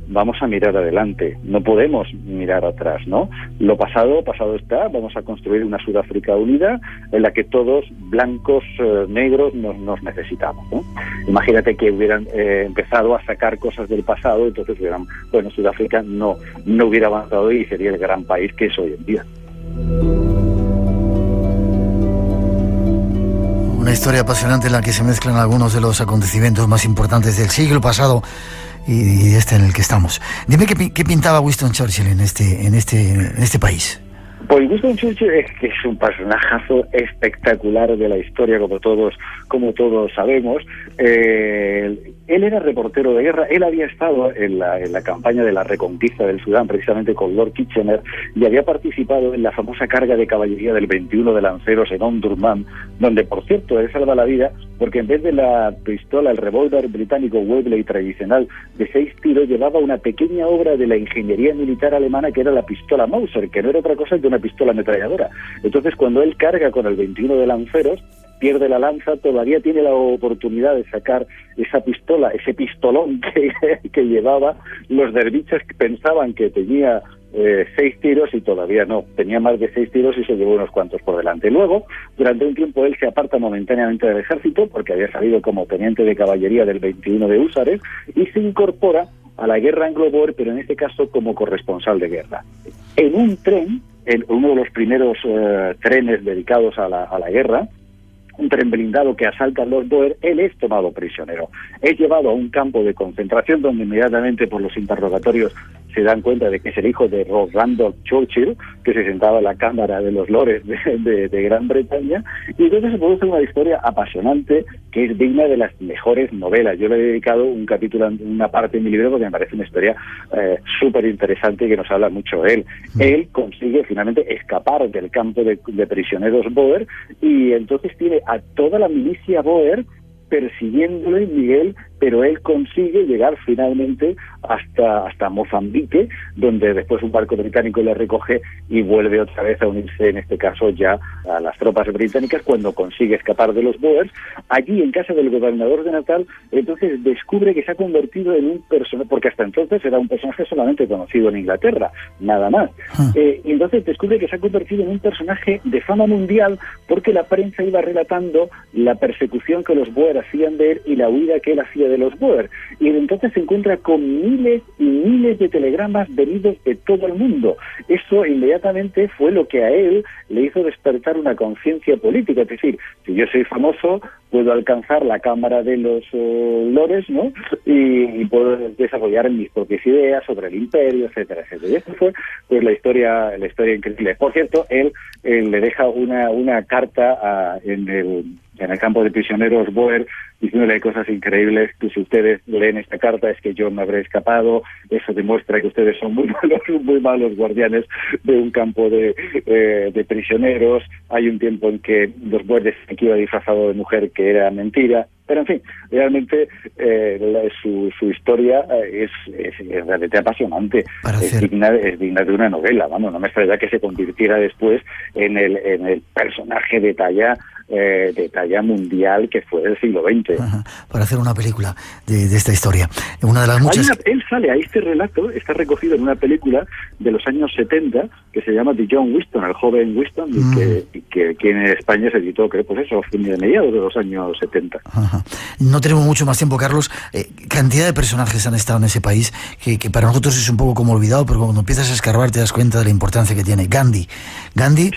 vamos a mirar adelante, no podemos mirar atrás, ¿no? Lo pasado está. Vamos a construir una Sudáfrica unida en la que todos, blancos, negros, nos necesitamos, ¿no? Imagínate que hubieran empezado a sacar cosas del pasado, entonces Sudáfrica no hubiera avanzado y sería el gran país que es hoy en día. Una historia apasionante en la que se mezclan algunos de los acontecimientos más importantes del siglo pasado y este en el que estamos. Dime qué pintaba Winston Churchill en este país. Pues Winston Churchill es un personajazo espectacular de la historia, como todos sabemos. Él era reportero de guerra. Él había estado en la campaña de la reconquista del Sudán, precisamente con Lord Kitchener, y había participado en la famosa carga de caballería del 21 de lanceros en Omdurman, donde, por cierto, él salva la vida porque en vez de la pistola, el revólver británico Webley tradicional de 6 tiros, llevaba una pequeña obra de la ingeniería militar alemana que era la pistola Mauser, que no era otra cosa que una pistola ametralladora. Entonces, cuando él carga con el 21 de lanceros, pierde la lanza, todavía tiene la oportunidad de sacar esa pistola, ese pistolón que llevaba. Los derviches pensaban que tenía 6 tiros y todavía no, tenía más de 6 tiros y se llevó unos cuantos por delante. Luego, durante un tiempo, él se aparta momentáneamente del ejército porque había salido como teniente de caballería del 21 de húsares y se incorpora a la guerra anglo-boer, pero en este caso como corresponsal de guerra. En un tren, en uno de los primeros trenes dedicados a la guerra, un tren blindado que asalta a los Boer, él es tomado prisionero. Es llevado a un campo de concentración donde inmediatamente por los interrogatorios se dan cuenta de que es el hijo de Lord Randolph Churchill, que se sentaba en la Cámara de los Lores de Gran Bretaña, y entonces se produce una historia apasionante que es digna de las mejores novelas. Yo le he dedicado un capítulo, una parte de mi libro, porque me parece una historia súper interesante y que nos habla mucho de él. Él consigue finalmente escapar del campo de prisioneros Boer, y entonces tiene a toda la milicia Boer persiguiéndole, Miguel, pero él consigue llegar finalmente hasta Mozambique, donde después un barco británico le recoge y vuelve otra vez a unirse, en este caso ya a las tropas británicas, cuando consigue escapar de los Boers. Allí, en casa del gobernador de Natal, entonces descubre que se ha convertido en un personaje, porque hasta entonces era un personaje solamente conocido en Inglaterra, nada más. Y entonces descubre que se ha convertido en un personaje de fama mundial porque la prensa iba relatando la persecución que los Boer hacían de él y la huida que él hacía de los Boer. Y entonces se encuentra con miles y miles de telegramas venidos de todo el mundo. Eso inmediatamente fue lo que a él le hizo despertar una conciencia política. Es decir, si yo soy famoso, puedo alcanzar la Cámara de los Lores, ¿no? Y puedo desarrollar mis propias ideas sobre el imperio, etcétera, etcétera. Y esto fue pues la historia increíble. Por cierto, él le deja una carta en el campo de prisioneros Boer, diciéndole cosas increíbles, que si ustedes leen esta carta es que yo me habré escapado, eso demuestra que ustedes son muy malos guardianes de un campo de prisioneros. Hay un tiempo en que los Boer decían que iba disfrazado de mujer, que era mentira, pero en fin, realmente su historia es realmente apasionante, es digna de una novela. Vamos, no me extraña que se convirtiera después en el personaje de talla mundial que fue del siglo XX. Ajá, para hacer una película de esta historia. Una de las muchas... Él sale a este relato, está recogido en una película de los años 70 que se llama The Young Winston, el joven Winston, y que aquí en España se editó, creo, pues eso, a mediados de los años 70. Ajá. No tenemos mucho más tiempo, Carlos. Cantidad de personajes han estado en ese país que para nosotros es un poco como olvidado, pero cuando empiezas a escarbar te das cuenta de la importancia que tiene. Gandhi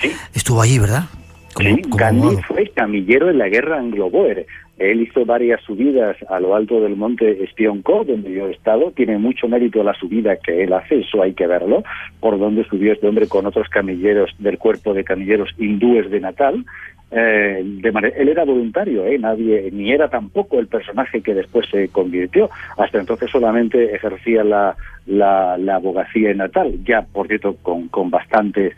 Sí. Estuvo allí, ¿verdad? Sí, Gandhi fue camillero en la guerra anglo-boer. Él hizo varias subidas a lo alto del monte Spionko, donde yo he estado. Tiene mucho mérito la subida que él hace, eso hay que verlo, por donde subió este hombre con otros camilleros del cuerpo de camilleros hindúes de Natal. Él era voluntario, nadie, ni era tampoco el personaje que después se convirtió. Hasta entonces solamente ejercía la abogacía en Natal, ya por cierto con bastantes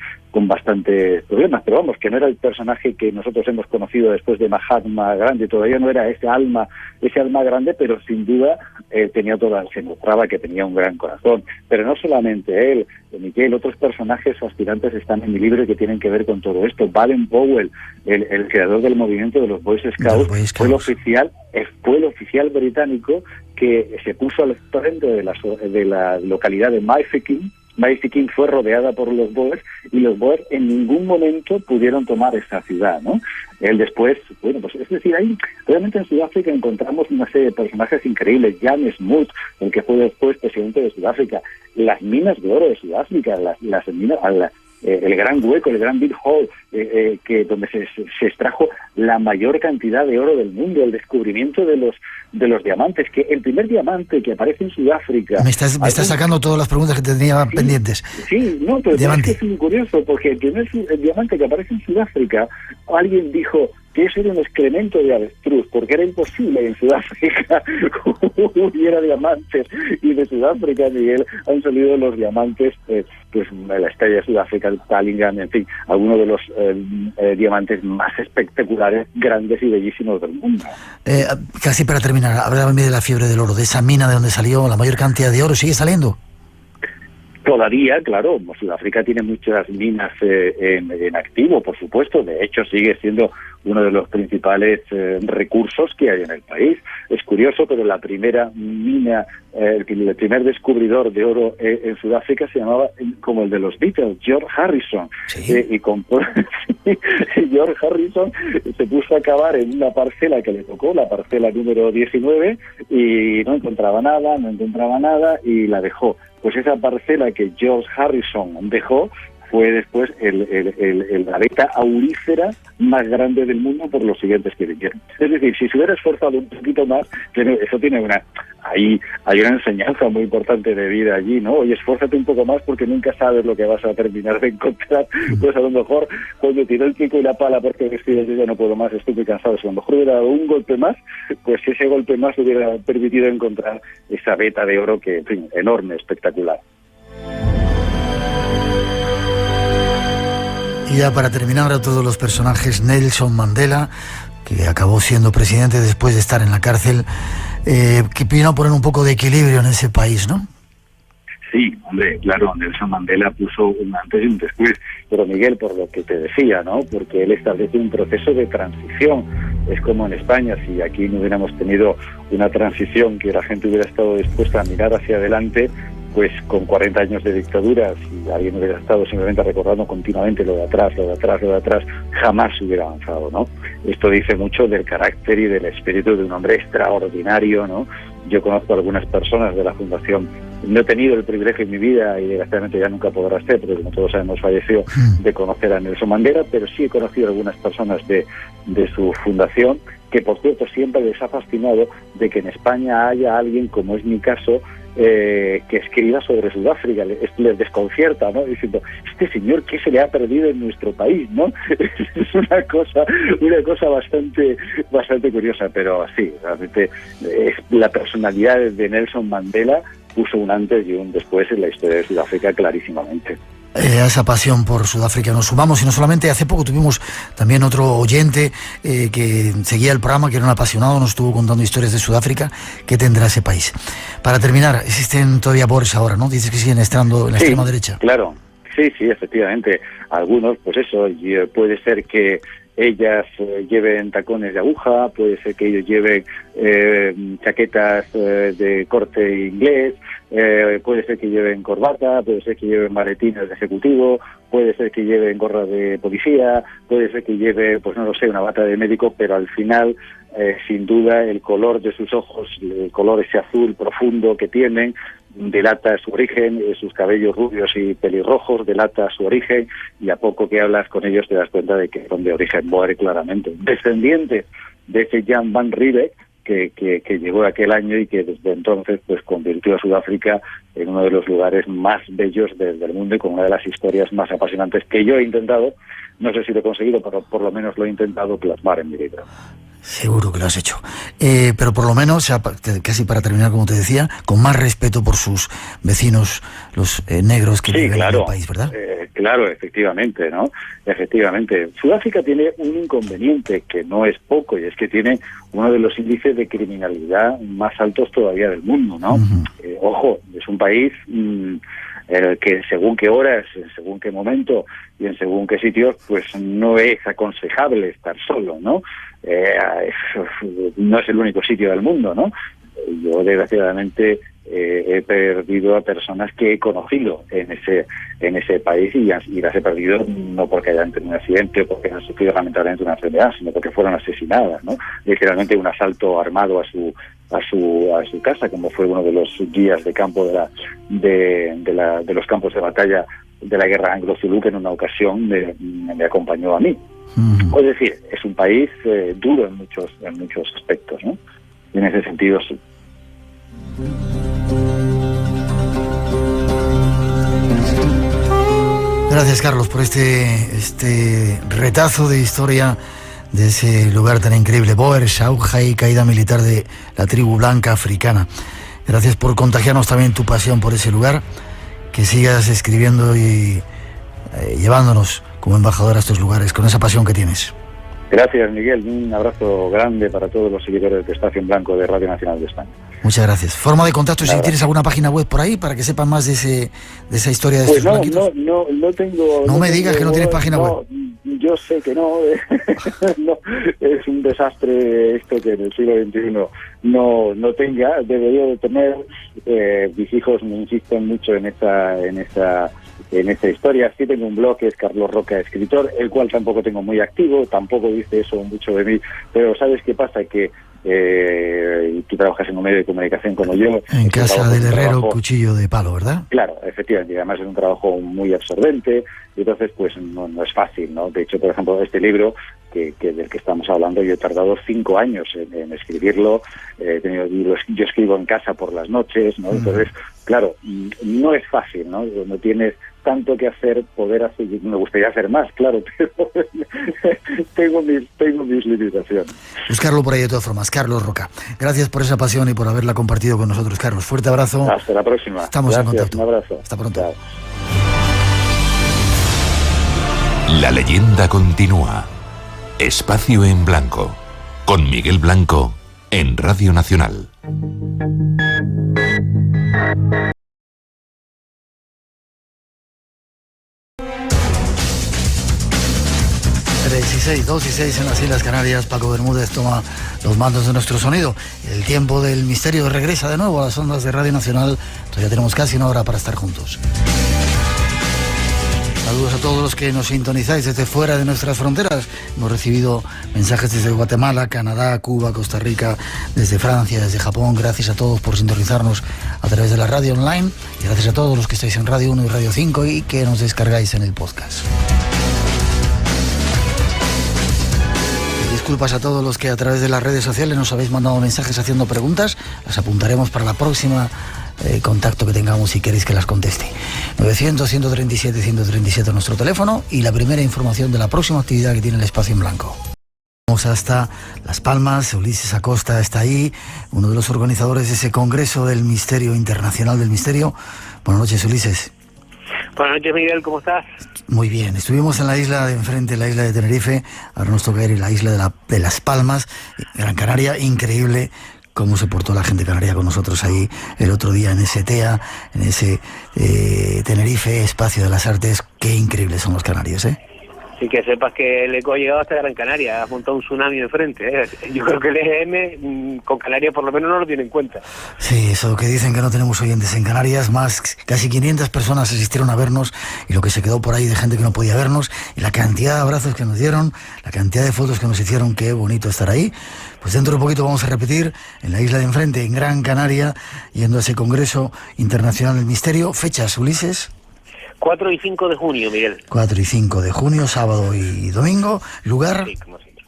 problemas, pero vamos, que no era el personaje que nosotros hemos conocido después de Mahatma Gandhi. Todavía no era ese alma grande, pero sin duda se mostraba que tenía un gran corazón. Pero no solamente él, Miguel, otros personajes aspirantes están en mi libro que tienen que ver con todo esto. Baden Powell, el creador del movimiento de los Boy Scouts, fue el oficial británico que se puso al frente de la localidad de Mafeking. Mafeking fue rodeada por los Boers y los Boers en ningún momento pudieron tomar esa ciudad, ¿no? Él después, bueno, pues es decir, ahí realmente en Sudáfrica encontramos una serie de personajes increíbles. Jan Smuts, el que fue después presidente de Sudáfrica, las minas de oro de Sudáfrica, las minas, el gran hueco, el gran Big Hole, donde se extrajo la mayor cantidad de oro del mundo, el descubrimiento de los diamantes, que el primer diamante que aparece en Sudáfrica... Me estás sacando todas las preguntas que tenía pendientes. Sí, no, pero es muy curioso, porque el primer diamante que aparece en Sudáfrica, alguien dijo que eso era un excremento de avestruz, porque era imposible en Sudáfrica hubiera diamantes, y de Sudáfrica, Miguel, han salido los diamantes, pues la estrella de Sudáfrica, el Talingan, en fin, algunos de los diamantes más espectaculares, grandes y bellísimos del mundo. Casi para terminar, háblame de la fiebre del oro, de esa mina de donde salió la mayor cantidad de oro. ¿Sigue saliendo? Todavía, claro, Sudáfrica tiene muchas minas en activo, por supuesto. De hecho, sigue siendo uno de los principales recursos que hay en el país. Es curioso, pero la primera mina, el primer descubridor de oro en Sudáfrica se llamaba como el de los Beatles, George Harrison. ¿Sí? George Harrison se puso a cavar en una parcela que le tocó, la parcela número 19, y no encontraba nada y la dejó. Pues esa parcela que George Harrison dejó fue después la veta aurífera más grande del mundo por los siguientes que vinieron. Es decir, si se hubiera esforzado un poquito más, eso tiene hay una enseñanza muy importante de vida allí, ¿no? Oye, esfuérzate un poco más porque nunca sabes lo que vas a terminar de encontrar. Pues a lo mejor cuando tiró el pico y la pala porque yo ya no puedo más, estoy muy cansado, si a lo mejor hubiera dado un golpe más, pues ese golpe más hubiera permitido encontrar esa veta de oro que, en fin, enorme, espectacular. Y ya para terminar, a todos los personajes, Nelson Mandela, que acabó siendo presidente después de estar en la cárcel, que vino a poner un poco de equilibrio en ese país, ¿no? Sí, hombre, claro, Nelson Mandela puso un antes y un después, pero Miguel, por lo que te decía, ¿no? Porque él estableció un proceso de transición. Es como en España, si aquí no hubiéramos tenido una transición, que la gente hubiera estado dispuesta a mirar hacia adelante, pues con 40 años de dictadura, si alguien hubiera estado simplemente recordando continuamente lo de atrás, jamás se hubiera avanzado, ¿no? Esto dice mucho del carácter y del espíritu de un hombre extraordinario, ¿no? Yo conozco a algunas personas de la Fundación, no he tenido el privilegio en mi vida, y desgraciadamente ya nunca podrá ser, porque como todos sabemos falleció, de conocer a Nelson Mandela, pero sí he conocido a algunas personas de su fundación, que por cierto siempre les ha fascinado de que en España haya alguien, como es mi caso, que escriba sobre Sudáfrica. Les desconcierta, ¿no? Diciendo, este señor, ¿qué se le ha perdido en nuestro país, no? Es una cosa bastante curiosa, pero sí, realmente la personalidad de Nelson Mandela puso un antes y un después en la historia de Sudáfrica clarísimamente. A esa pasión por Sudáfrica nos sumamos, y no solamente. Hace poco tuvimos también otro oyente que seguía el programa, que era un apasionado, nos estuvo contando historias de Sudáfrica. ¿Qué tendrá ese país? Para terminar, existen todavía Boers ahora, ¿no? Dices que siguen estando en la extrema derecha. Claro, sí, efectivamente. Algunos, pues eso, puede ser que ellas lleven tacones de aguja, puede ser que ellos lleven chaquetas de corte inglés, puede ser que lleven corbata, puede ser que lleven maletines de ejecutivo, puede ser que lleve gorra de policía, puede ser que lleve, pues no lo sé, una bata de médico, pero al final, sin duda, el color de sus ojos, el color ese azul profundo que tienen, delata su origen, sus cabellos rubios y pelirrojos delata su origen, y a poco que hablas con ellos te das cuenta de que son de origen boer claramente, descendientes de ese Jan van Riebeeck que llegó aquel año y que desde entonces pues convirtió a Sudáfrica en uno de los lugares más bellos del mundo y con una de las historias más apasionantes que yo he intentado, no sé si lo he conseguido, pero por lo menos lo he intentado plasmar en mi libro. Seguro que lo has hecho. Pero por lo menos, casi para terminar, como te decía, con más respeto por sus vecinos, los negros que viven en el país, ¿verdad? Claro, efectivamente, ¿no? Efectivamente. Sudáfrica tiene un inconveniente que no es poco, y es que tiene uno de los índices de criminalidad más altos todavía del mundo, ¿no? Uh-huh. Ojo, es un país en el que según qué horas, según qué momento y en según qué sitios, pues no es aconsejable estar solo, ¿no? No es el único sitio del mundo, ¿no? Yo desgraciadamente he perdido a personas que he conocido en ese país y las he perdido no porque hayan tenido un accidente o porque hayan sufrido lamentablemente una enfermedad, sino porque fueron asesinadas, ¿no? Literalmente un asalto armado a su casa, como fue uno de los guías de campo de los campos de batalla de la guerra anglo-zulú, que en una ocasión me acompañó a mí. Uh-huh. Es decir, es un país duro en muchos aspectos, ¿no? Y en ese sentido sí. Gracias, Carlos, por este retazo de historia de ese lugar tan increíble, Boer, Shauja, caída militar de la tribu blanca africana. Gracias por contagiarnos también tu pasión por ese lugar, que sigas escribiendo y llevándonos como embajador a estos lugares con esa pasión que tienes. Gracias, Miguel. Un abrazo grande para todos los seguidores de Espacio en Blanco de Radio Nacional de España. Muchas gracias. Forma de contacto, si tienes alguna página web por ahí para que sepan más de esa historia de estos blanquitos. No tengo. No me digas que no tienes página web. Yo sé que no. No, es un desastre esto que en el siglo XXI no tenga. Debería de tener. Mis hijos me insisten mucho en esta historia. Sí tengo un blog que es Carlos Roca Escritor, el cual tampoco tengo muy activo, tampoco dice eso mucho de mí, pero ¿sabes qué pasa? Que tú trabajas en un medio de comunicación como yo. En casa del herrero, cuchillo de palo, ¿verdad? Claro, efectivamente, y además es un trabajo muy absorbente, y entonces pues no es fácil, ¿no? De hecho, por ejemplo, este libro del que estamos hablando, yo he tardado 5 años en escribirlo, yo escribo en casa por las noches, ¿no? Entonces, claro, no es fácil, ¿no? No tienes tanto que hacer, me gustaría hacer más, claro, pero tengo mis limitaciones. Buscarlo por ahí de todas formas. Carlos Roca, gracias por esa pasión y por haberla compartido con nosotros, Carlos. Fuerte abrazo. Hasta la próxima. Estamos en contacto. Un abrazo. Hasta pronto. Chao. La leyenda continúa. Espacio en Blanco, con Miguel Blanco, en Radio Nacional. ...16, 2 y 6 en las Islas Canarias. Paco Bermúdez toma los mandos de nuestro sonido. El tiempo del misterio regresa de nuevo a las ondas de Radio Nacional. Todavía tenemos casi una hora para estar juntos. Saludos a todos los que nos sintonizáis desde fuera de nuestras fronteras. Hemos recibido mensajes desde Guatemala, Canadá, Cuba, Costa Rica, desde Francia, desde Japón. Gracias a todos por sintonizarnos a través de la radio online. Y gracias a todos los que estáis en Radio 1 y Radio 5 y que nos descargáis en el podcast. Disculpas a todos los que a través de las redes sociales nos habéis mandado mensajes haciendo preguntas. Las apuntaremos para la próxima contacto que tengamos si queréis que las conteste. 900-137-137 nuestro teléfono y la primera información de la próxima actividad que tiene el Espacio en Blanco. Vamos hasta Las Palmas. Ulises Acosta está ahí, uno de los organizadores de ese Congreso del Misterio, Internacional del Misterio. Buenas noches, Ulises. Buenas noches, Miguel, ¿cómo estás? Muy bien, estuvimos en la isla de enfrente, la isla de Tenerife, ahora nos toca ir a la isla de Las Palmas, Gran Canaria. Increíble cómo se portó la gente canaria con nosotros ahí el otro día en ese TEA, en ese Tenerife, Espacio de las Artes. Qué increíbles son los canarios, ¿eh? Así que sepas que el ECO ha llegado hasta Gran Canaria, ha montado un tsunami de frente, ¿eh? Yo creo que el EGM con Canarias por lo menos no lo tiene en cuenta. Sí, eso que dicen que no tenemos oyentes en Canarias, casi 500 personas asistieron a vernos, y lo que se quedó por ahí de gente que no podía vernos, y la cantidad de abrazos que nos dieron, la cantidad de fotos que nos hicieron, qué bonito estar ahí. Pues dentro de poquito vamos a repetir en la isla de enfrente, en Gran Canaria, yendo a ese Congreso Internacional del Misterio. Fechas, Ulises. 4 y 5 de junio, Miguel. 4 y 5 de junio, sábado y domingo. ¿Lugar? Sí, como siempre.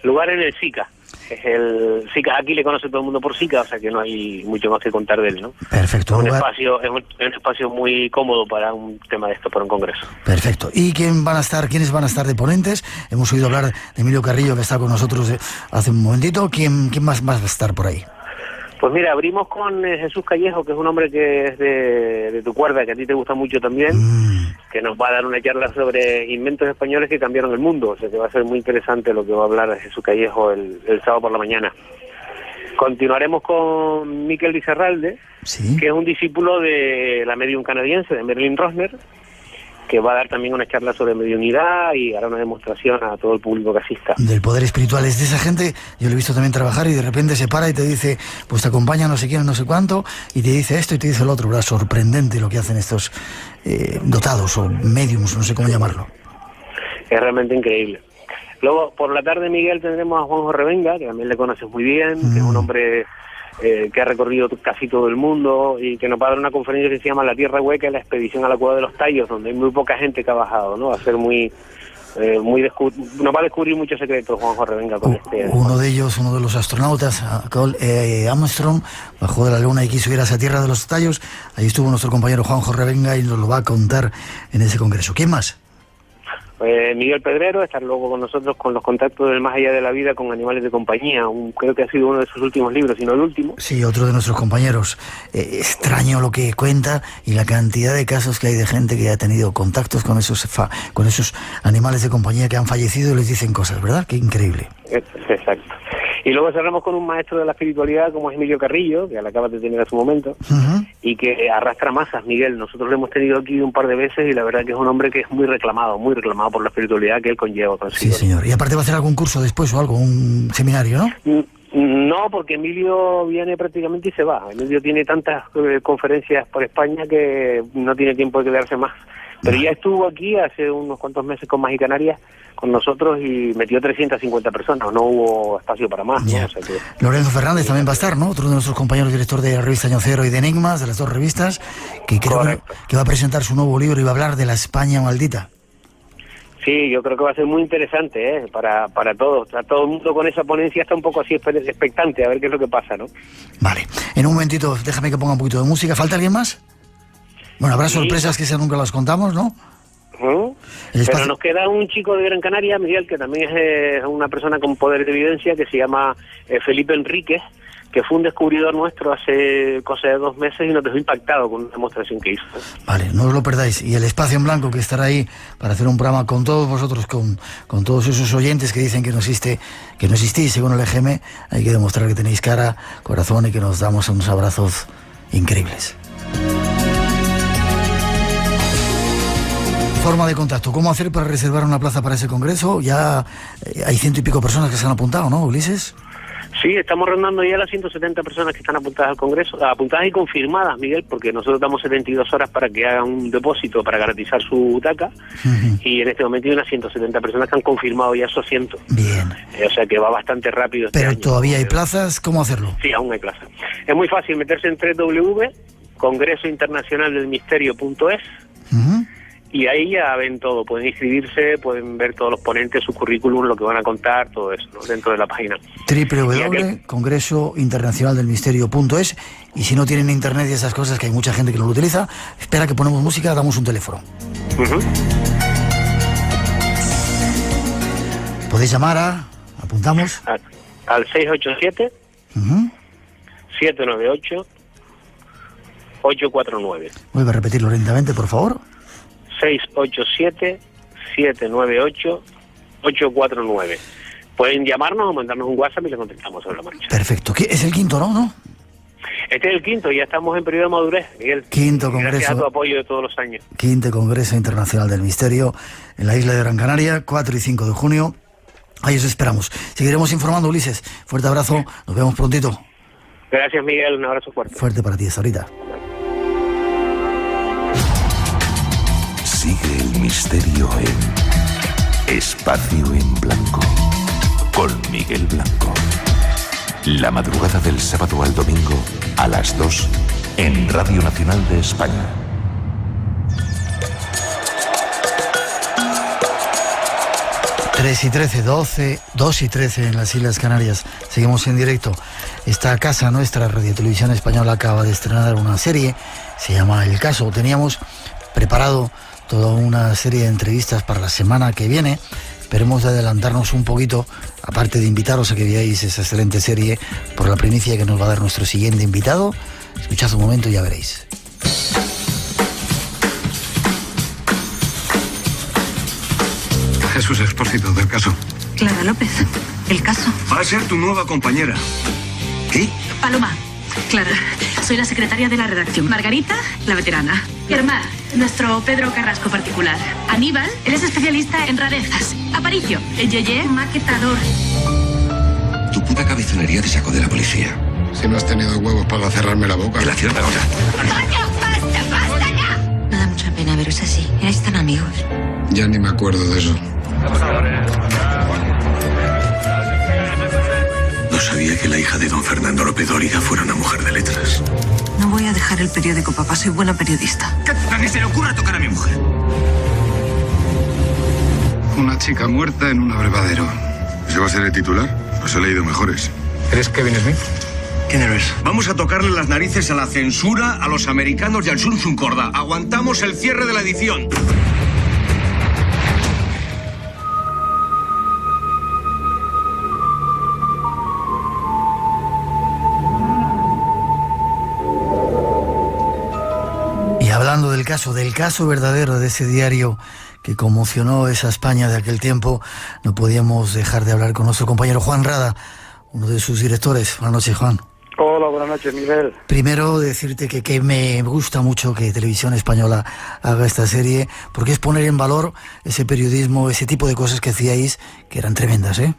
Lugar en el SICA. Es el SICA, aquí le conoce todo el mundo por SICA, o sea que no hay mucho más que contar de él, ¿no? Perfecto. Es un espacio muy cómodo para un tema de esto, para un congreso. Perfecto. ¿Y quiénes van a estar de ponentes? Hemos oído hablar de Emilio Carrillo, que está con nosotros hace un momentito. ¿Quién más va a estar por ahí? Pues mira, abrimos con Jesús Callejo, que es un hombre que es de tu cuerda, que a ti te gusta mucho también, que nos va a dar una charla sobre inventos españoles que cambiaron el mundo. O sea que va a ser muy interesante lo que va a hablar Jesús Callejo el sábado por la mañana. Continuaremos con Miquel Lizarralde, ¿sí?, que es un discípulo de la medium canadiense, de Merlin Rosner, que va a dar también una charla sobre mediunidad y hará una demostración a todo el público que asista. Del poder espiritual. Es de esa gente, yo lo he visto también trabajar, y de repente se para y te dice, pues te acompaña no sé quién, no sé cuánto, y te dice esto y te dice lo otro, ¿verdad? Sorprendente lo que hacen estos dotados o mediums, no sé cómo llamarlo. Es realmente increíble. Luego, por la tarde, Miguel, tendremos a Juanjo Revenga, que también le conoces muy bien, que es un hombre que ha recorrido casi todo el mundo y que nos va a dar una conferencia que se llama La Tierra Hueca, la expedición a la Cueva de los Tallos, donde hay muy poca gente que ha bajado, ¿no? Va a ser nos va a descubrir muchos secretos Juanjo Revenga con uno de los astronautas, Armstrong, bajó de la Luna y quiso ir a esa Tierra de los Tallos. Ahí estuvo nuestro compañero Juanjo Revenga y nos lo va a contar en ese congreso. ¿Quién más? Miguel Pedrero estar luego con nosotros con los contactos del más allá de la vida con animales de compañía. Creo que ha sido uno de sus últimos libros, si no el último. Sí, otro de nuestros compañeros. Extraño lo que cuenta y la cantidad de casos que hay de gente que ha tenido contactos con esos animales de compañía que han fallecido y les dicen cosas, ¿verdad? Qué increíble. Exacto. Y luego cerramos con un maestro de la espiritualidad como es Emilio Carrillo, que la acabas de tener a su momento, y que arrastra masas, Miguel. Nosotros lo hemos tenido aquí un par de veces y la verdad que es un hombre que es muy reclamado por la espiritualidad que él conlleva consigo. Sí, señor. Y aparte va a hacer algún curso después o algo, un seminario, ¿no? No, porque Emilio viene prácticamente y se va. Emilio tiene tantas conferencias por España que no tiene tiempo de quedarse más. Pero ya estuvo aquí hace unos cuantos meses con Magia Canarias con nosotros y metió 350 personas, no hubo espacio para más, ¿no? O sea que... Lorenzo Fernández también va a estar, ¿no? Otro de nuestros compañeros, director de la revista Año Cero y de Enigmas, de las dos revistas, que creo que va a presentar su nuevo libro y va a hablar de la España maldita. Sí, yo creo que va a ser muy interesante, para todos. A todo el mundo con esa ponencia está un poco así expectante, a ver qué es lo que pasa, ¿no? Vale. En un momentito, déjame que ponga un poquito de música. ¿Falta alguien más? Bueno, habrá sorpresas que nunca las contamos, ¿no? Pero nos queda un chico de Gran Canaria, Miguel, que también es una persona con poder de evidencia, que se llama Felipe Enríquez, que fue un descubridor nuestro hace cosa de 2 meses y nos dejó impactado con una demostración que hizo. Vale, no os lo perdáis. Y el espacio en blanco que estará ahí para hacer un programa con todos vosotros, con todos esos oyentes que dicen que no existís según el EGM, hay que demostrar que tenéis cara, corazón y que nos damos unos abrazos increíbles. Forma de contacto. ¿Cómo hacer para reservar una plaza para ese congreso? Ya hay 100 y pico personas que se han apuntado, ¿no, Ulises? Sí, estamos rondando ya las 170 personas que están apuntadas al congreso, apuntadas y confirmadas, Miguel, porque nosotros damos 72 horas para que hagan un depósito para garantizar su butaca, y en este momento hay unas 170 personas que han confirmado ya su asiento. Bien. O sea que va bastante rápido este Pero año. ¿Todavía hay plazas? ¿Cómo hacerlo? Sí, aún hay plazas. Es muy fácil meterse en www.congresointernacionaldelmisterio.es. Y ahí ya ven todo, pueden inscribirse, pueden ver todos los ponentes, su currículum, lo que van a contar, todo eso, ¿no? Dentro de la página. www.congresointernacionaldelmisterio.es. Y si no tienen internet y esas cosas, que hay mucha gente que no lo utiliza, espera que ponemos música, damos un teléfono. Podéis llamar apuntamos. Al 687 798 849. Vuelve a repetirlo lentamente, por favor. 687-798-849. Pueden llamarnos o mandarnos un WhatsApp y le contestamos sobre la marcha. Perfecto. ¿Qué? Es el quinto, ¿no? Este es el quinto, ya estamos en periodo de madurez, Miguel. Quinto congreso. Gracias a tu apoyo de todos los años. Quinto Congreso Internacional del Misterio en la isla de Gran Canaria, 4 y 5 de junio. Ahí os esperamos. Seguiremos informando, Ulises. Fuerte abrazo, nos vemos prontito. Gracias, Miguel, un abrazo fuerte. Fuerte para ti, hasta ahorita. Sigue el misterio en Espacio en Blanco con Miguel Blanco. La madrugada del sábado al domingo a las 2 en Radio Nacional de España. Tres y 13, 12, 2 y 13 en las Islas Canarias. Seguimos en directo. Esta casa nuestra, Radio Televisión Española, acaba de estrenar una serie, se llama El Caso. Teníamos preparado toda una serie de entrevistas para la semana que viene. Esperemos de adelantarnos un poquito, aparte de invitaros a que veáis esa excelente serie, por la primicia que nos va a dar nuestro siguiente invitado. Escuchad un momento y ya veréis. Jesús Expósito, del Caso. Clara López, El Caso. Va a ser tu nueva compañera. ¿Qué? Paloma. Clara, soy la secretaria de la redacción. Margarita, la veterana. Germán, nuestro Pedro Carrasco particular. Aníbal, él es especialista en rarezas. Aparicio, el Yeye, maquetador. Tu puta cabezonería te sacó de la policía. Si no has tenido huevos para cerrarme la boca. Te la cierra ahora. ¡Coño, basta ya! Me da mucha pena, pero es así. Erais tan amigos. Ya ni me acuerdo de eso. No sabía que la hija de don Fernando López Dóriga fuera una mujer de letras. No voy a dejar el periódico, papá. Soy buena periodista. ¿A qué se le ocurra tocar a mi mujer? Una chica muerta en un abrevadero. ¿Ese va a ser el titular? Los he leído mejores. ¿Eres Kevin Smith? ¿Quién eres? Vamos a tocarle las narices a la censura, a los americanos y al Sun Sun Corda. Aguantamos el cierre de la edición. Hablando del caso verdadero de ese diario que conmocionó esa España de aquel tiempo, no podíamos dejar de hablar con nuestro compañero Juan Rada, uno de sus directores. Buenas noches, Juan. Hola, buenas noches, Miguel. Primero decirte que me gusta mucho que Televisión Española haga esta serie, porque es poner en valor ese periodismo, ese tipo de cosas que hacíais, que eran tremendas, ¿eh?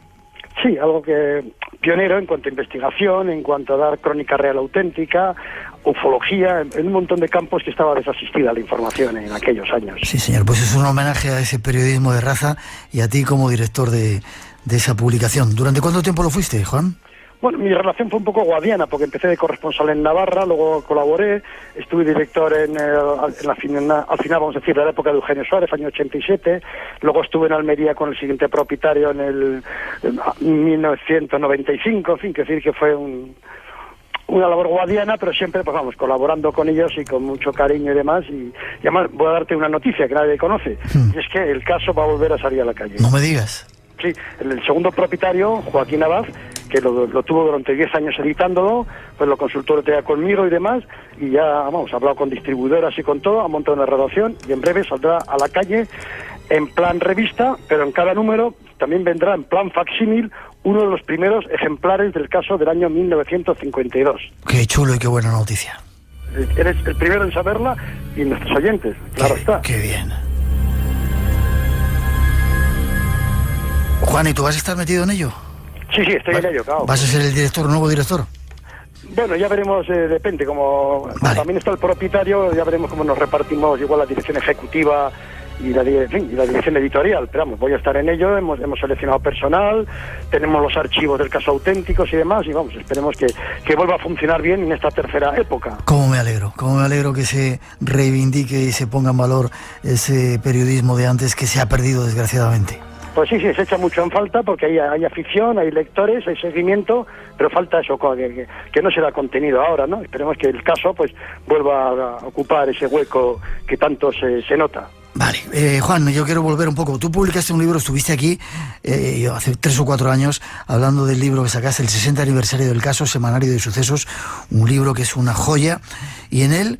Sí, algo que pionero en cuanto a investigación, en cuanto a dar crónica real auténtica, ufología, en un montón de campos que estaba desasistida la información en aquellos años. Sí, señor, pues es un homenaje a ese periodismo de raza y a ti como director de esa publicación. ¿Durante cuánto tiempo lo fuiste, Juan? Bueno, mi relación fue un poco guadiana, porque empecé de corresponsal en Navarra, luego colaboré, estuve director al final, vamos a decir, de la época de Eugenio Suárez, año 87, luego estuve en Almería con el siguiente propietario en 1995, en fin, que decir que fue una labor guadiana, pero siempre, pues vamos, colaborando con ellos y con mucho cariño y demás, y además voy a darte una noticia que nadie conoce, y es que el caso va a volver a salir a la calle. No me digas. Sí, el segundo propietario, Joaquín Abad, que lo tuvo durante 10 años editándolo, pues lo consultó conmigo y demás, y ya, vamos, ha hablado con distribuidoras y con todo, ha montado una redacción, y en breve saldrá a la calle en plan revista, pero en cada número también vendrá en plan facsímil uno de los primeros ejemplares del caso del año 1952. Qué chulo y qué buena noticia. Eres el primero en saberla, y nuestros oyentes, claro está. Qué bien. Juan, ¿y tú vas a estar metido en ello? Sí, estoy en ello, claro. ¿Vas a ser el director, nuevo director? Bueno, ya veremos, depende, como también está el propietario, ya veremos cómo nos repartimos igual la dirección ejecutiva y la dirección editorial, pero vamos, voy a estar en ello, hemos seleccionado personal, tenemos los archivos del caso auténticos y demás, y vamos, esperemos que vuelva a funcionar bien en esta tercera época. Cómo me alegro que se reivindique y se ponga en valor ese periodismo de antes que se ha perdido desgraciadamente. Pues sí, se echa mucho en falta porque hay afición, hay lectores, hay seguimiento, pero falta eso, que no se da contenido ahora, ¿no? Esperemos que el caso pues vuelva a ocupar ese hueco que tanto se nota. Vale, Juan, yo quiero volver un poco. Tú publicaste un libro, estuviste aquí hace 3 o 4 años hablando del libro que sacaste, el 60 aniversario del caso, Semanario de Sucesos, un libro que es una joya, y en él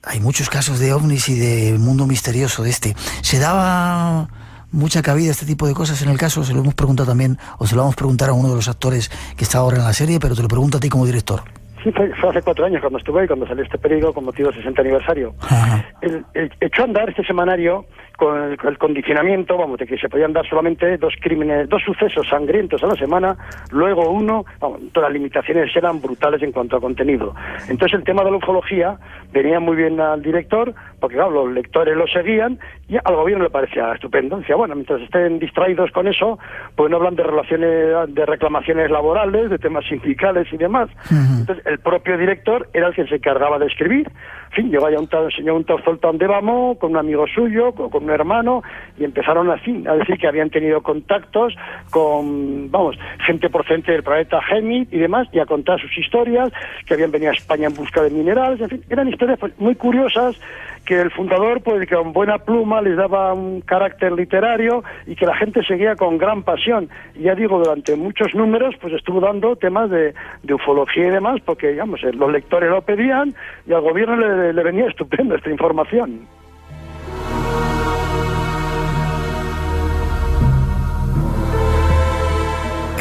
hay muchos casos de ovnis y de mundo misterioso de este. ¿Se daba mucha cabida a este tipo de cosas en el caso? Se lo hemos preguntado también, o se lo vamos a preguntar a uno de los actores que está ahora en la serie, pero te lo pregunto a ti como director. Sí, fue hace 4 años cuando estuve ahí, cuando salió este periódico con motivo del 60 aniversario. Echó a andar este semanario con el condicionamiento, vamos, de que se podían dar solamente 2 sucesos sangrientos a la semana, luego uno, vamos, todas las limitaciones eran brutales en cuanto a contenido. Entonces el tema de la ufología venía muy bien al director, porque claro, los lectores lo seguían y al gobierno le parecía estupendo. Decía, bueno, mientras estén distraídos con eso, pues no hablan de relaciones, de reclamaciones laborales, de temas sindicales y demás. Entonces el propio director era el que se encargaba de escribir. En fin, llegó allá un señor Zoltán de Bamo, con un amigo suyo, con un hermano, y empezaron así, a decir que habían tenido contactos con, vamos, gente procedente del planeta Gemini y demás, y a contar sus historias, que habían venido a España en busca de minerales, en fin, eran historias pues, muy curiosas, que el fundador, pues que con buena pluma les daba un carácter literario y que la gente seguía con gran pasión. Y ya digo, durante muchos números, pues estuvo dando temas de ufología y demás, porque, digamos, los lectores lo pedían y al gobierno le venía estupendo esta información.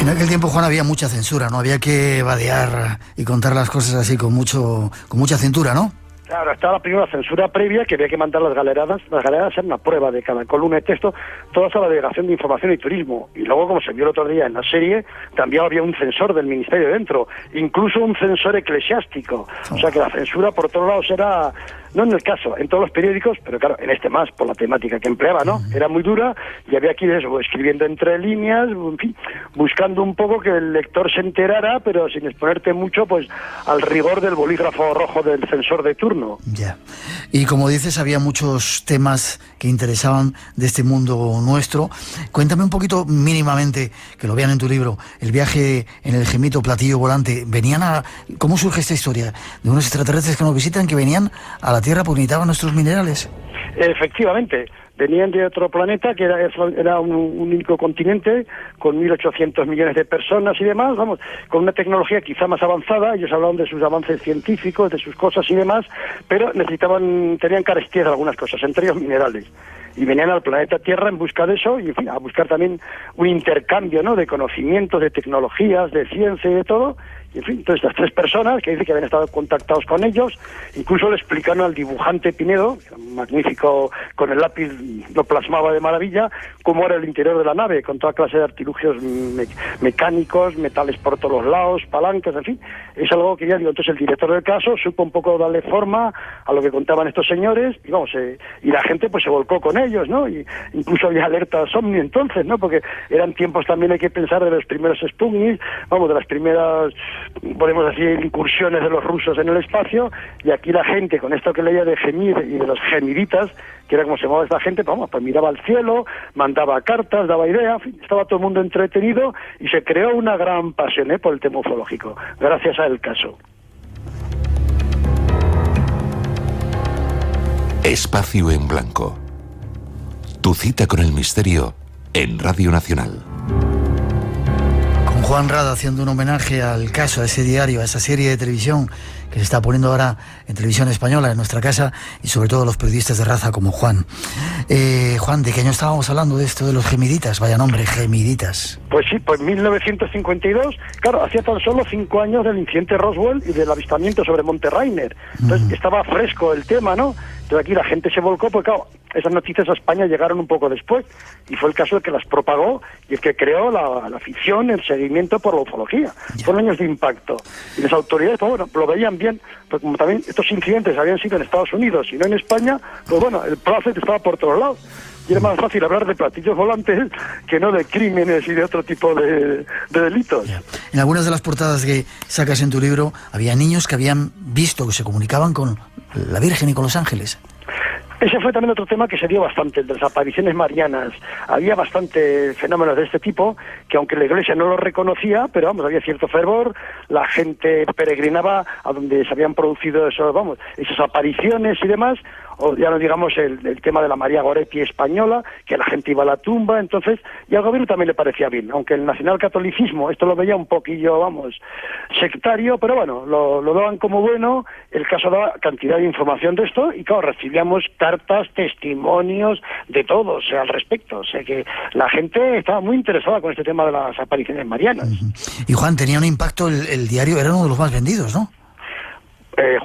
En aquel tiempo, Juan, había mucha censura, ¿no? Había que vadear y contar las cosas así con mucha cintura, ¿no? Claro, estaba la primera censura previa, que había que mandar las galeradas. Las galeradas eran una prueba de cada columna de texto, todas a la Delegación de Información y Turismo. Y luego, como se vio el otro día en la serie, también había un censor del Ministerio dentro, incluso un censor eclesiástico. O sea que la censura, por todos lados, era... No en el caso, en todos los periódicos, pero claro, en este más, por la temática que empleaba, ¿no? Era muy dura y había que ir eso, escribiendo entre líneas, en fin, buscando un poco que el lector se enterara, pero sin exponerte mucho, pues, al rigor del bolígrafo rojo del censor de turno. Ya. Y como dices, había muchos temas que interesaban de este mundo nuestro. Cuéntame un poquito, mínimamente, que lo vean en tu libro, el viaje en el Gemito platillo volante. ¿Cómo surge esta historia? De unos extraterrestres que nos visitan, que venían a la Tierra porque necesitaban nuestros minerales. Efectivamente, venían de otro planeta que era un único continente con 1.800 millones de personas y demás, vamos, con una tecnología quizá más avanzada. Ellos hablaban de sus avances científicos, de sus cosas y demás, pero tenían carestías de algunas cosas, entre ellos minerales. Y venían al planeta Tierra en busca de eso y, en fin, a buscar también un intercambio, ¿no?, de conocimientos, de tecnologías, de ciencia y de todo. Y, en fin, entonces estas 3 personas que dicen que habían estado contactados con ellos, incluso le explicaron al dibujante Pinedo, magnífico, con el lápiz lo plasmaba de maravilla, cómo era el interior de la nave, con toda clase de artilugios mecánicos, metales por todos los lados, palancas, en fin. Es algo que ya digo, entonces el director del caso supo un poco darle forma a lo que contaban estos señores y, vamos, y la gente pues se volcó con ellos, ¿no? Y incluso había alertas OVNI entonces, ¿no? Porque eran tiempos también, hay que pensar, de los primeros Sputnik, vamos, de las primeras, podemos decir, incursiones de los rusos en el espacio, y aquí la gente, con esto que leía de Gemir y de los gemiditas, que era como se llamaba esta gente, vamos, pues miraba al cielo, mandaba cartas, daba ideas, en fin, estaba todo el mundo entretenido y se creó una gran pasión por el tema ufológico, gracias a El Caso. Espacio en Blanco. Tu cita con el misterio en Radio Nacional. Con Juan Rada haciendo un homenaje al Caso, a ese diario, a esa serie de televisión que se está poniendo ahora en televisión española, en nuestra casa, y sobre todo los periodistas de raza como Juan. Juan, ¿de qué año estábamos hablando de esto de los gemiditas? Vaya nombre, gemiditas. Pues sí, pues 1952, claro, hacía tan solo 5 años del incidente Roswell y del avistamiento sobre Monte Rainer. Entonces estaba fresco el tema, ¿no? Entonces aquí la gente se volcó, porque claro, esas noticias a España llegaron un poco después, y fue el caso el que las propagó y el que creó la afición, el seguimiento por la ufología. Fueron años de impacto. Y las autoridades, pues bueno, lo veían bien, pues como también estos incidentes habían sido en Estados Unidos y no en España, pues bueno, el profit estaba por todos lados. Y era más fácil hablar de platillos volantes que no de crímenes y de otro tipo de delitos. En algunas de las portadas que sacas en tu libro, había niños que habían visto que se comunicaban con la Virgen y con los ángeles. Ese fue también otro tema que se dio bastante, el de las apariciones marianas. Había bastante fenómenos de este tipo, que aunque la Iglesia no lo reconocía, pero vamos, había cierto fervor, la gente peregrinaba a donde se habían producido esas apariciones y demás, o ya no digamos el tema de la María Goretti española, que la gente iba a la tumba, entonces, y al gobierno también le parecía bien, aunque el nacionalcatolicismo esto lo veía un poquillo, sectario, pero bueno, lo daban como bueno. El Caso daba cantidad de información de esto, y claro, recibíamos cartas, testimonios de todos al respecto, o sea que la gente estaba muy interesada con este tema de las apariciones marianas. Y Juan, tenía un impacto, el diario era uno de los más vendidos, ¿no?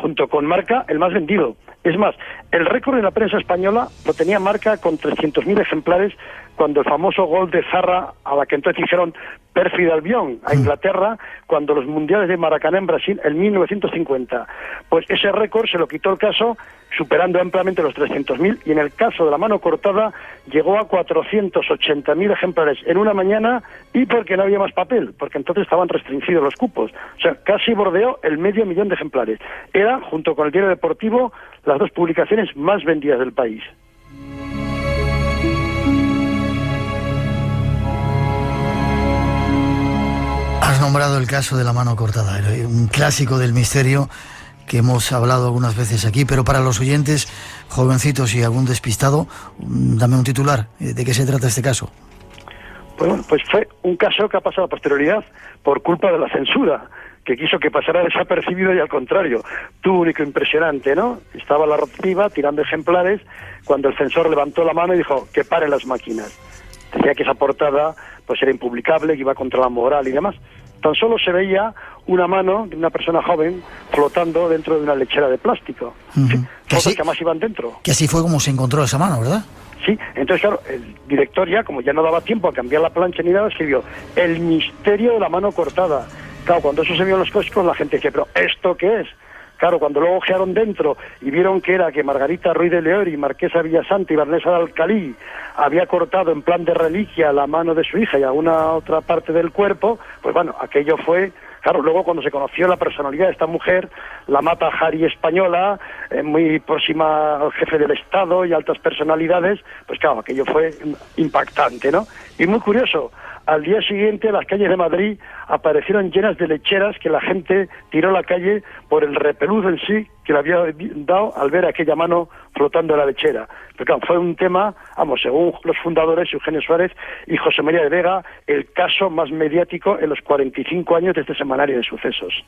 junto con Marca, el más vendido. Es más, el récord de la prensa española lo tenía Marca con 300.000 ejemplares cuando el famoso gol de Zarra, a la que entonces dijeron Pérfida Albión, a Inglaterra, cuando los mundiales de Maracaná en Brasil, en 1950. Pues ese récord se lo quitó el Caso, superando ampliamente los 300.000, y en el caso de la mano cortada llegó a 480.000 ejemplares en una mañana, y porque no había más papel, porque entonces estaban restringidos los cupos. O sea, casi bordeó el 500.000 de ejemplares. Era, junto con el Diario Deportivo, las dos publicaciones más vendidas del país. Has nombrado el caso de la mano cortada, un clásico del misterio que hemos hablado algunas veces aquí, pero para los oyentes, jovencitos y algún despistado, dame un titular. ¿De qué se trata este caso? Bueno, pues fue un caso que ha pasado a posterioridad por culpa de la censura, que quiso que pasara desapercibido, y al contrario, tuvo un único impresionante, ¿no? Estaba la rotativa tirando ejemplares cuando el censor levantó la mano y dijo que paren las máquinas. Decía que esa portada pues era impublicable, que iba contra la moral y demás. Tan solo se veía una mano de una persona joven flotando dentro de una lechera de plástico. Uh-huh. Fotos que más iban dentro. Que así fue como se encontró esa mano, ¿verdad? Sí, entonces claro, el director ya, como ya no daba tiempo a cambiar la plancha ni nada, escribió El misterio de la mano cortada. Claro, cuando eso se vio en los kioscos, la gente decía, ¿pero esto qué es? Claro, cuando luego ojearon dentro y vieron que era que Margarita Ruiz de León y Marquesa Villasanta y Barnesa de Alcalí había cortado en plan de reliquia la mano de su hija y alguna otra parte del cuerpo, pues bueno, aquello fue... Claro, luego cuando se conoció la personalidad de esta mujer, la Mata Hari española, muy próxima al jefe del Estado y altas personalidades, pues claro, aquello fue impactante, ¿no? Y muy curioso, al día siguiente las calles de Madrid aparecieron llenas de lecheras que la gente tiró a la calle por el repelús en sí que le había dado al ver aquella mano flotando en la lechera. Pero claro, fue un tema, vamos, según los fundadores, Eugenio Suárez y José María de Vega, el caso más mediático en los 45 años de este semanario de sucesos.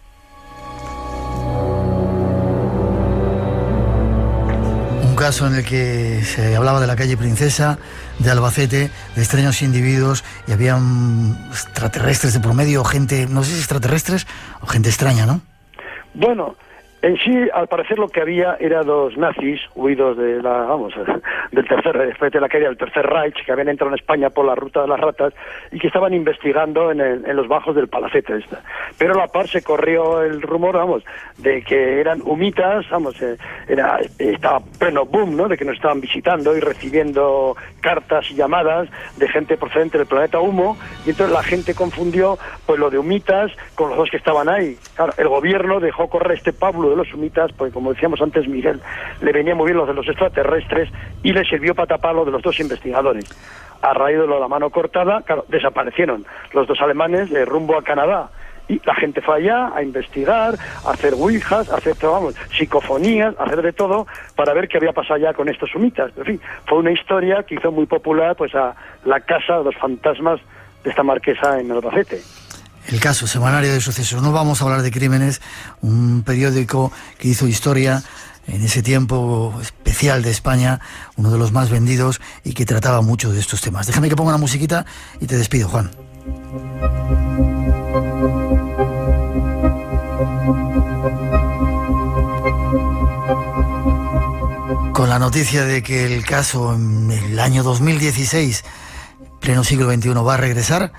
Un caso en el que se hablaba de la calle Princesa, de Albacete, de extraños individuos, y había extraterrestres de promedio, gente, no sé si extraterrestres o gente extraña, ¿no? Bueno, en sí, al parecer lo que había era dos nazis huidos de después de la caída del Tercer Reich, que habían entrado en España por la ruta de las ratas y que estaban investigando en los bajos del Palacete esta. Pero a la par se corrió el rumor, de que eran humitas, estaba pleno boom, ¿no? De que nos estaban visitando y recibiendo cartas y llamadas de gente procedente del planeta Humo, y entonces la gente confundió pues lo de humitas con los dos que estaban ahí. Claro, el gobierno dejó correr este pábulo de los humitas, pues como decíamos antes, Miguel, le venía muy bien los de los extraterrestres y le sirvió para tapar lo de los dos investigadores. A raíz de lo de la mano cortada, claro, desaparecieron los dos alemanes de rumbo a Canadá. Y la gente fue allá a investigar, a hacer ouijas, a hacer, psicofonías, a hacer de todo para ver qué había pasado ya con estos humitas. En fin, fue una historia que hizo muy popular pues a la casa de los fantasmas de esta marquesa en Albacete. El caso, semanario de sucesos. No vamos a hablar de crímenes, un periódico que hizo historia en ese tiempo especial de España, uno de los más vendidos y que trataba mucho de estos temas. Déjame que ponga una musiquita y te despido, Juan. Con la noticia de que el caso en el año 2016, pleno siglo XXI, va a regresar,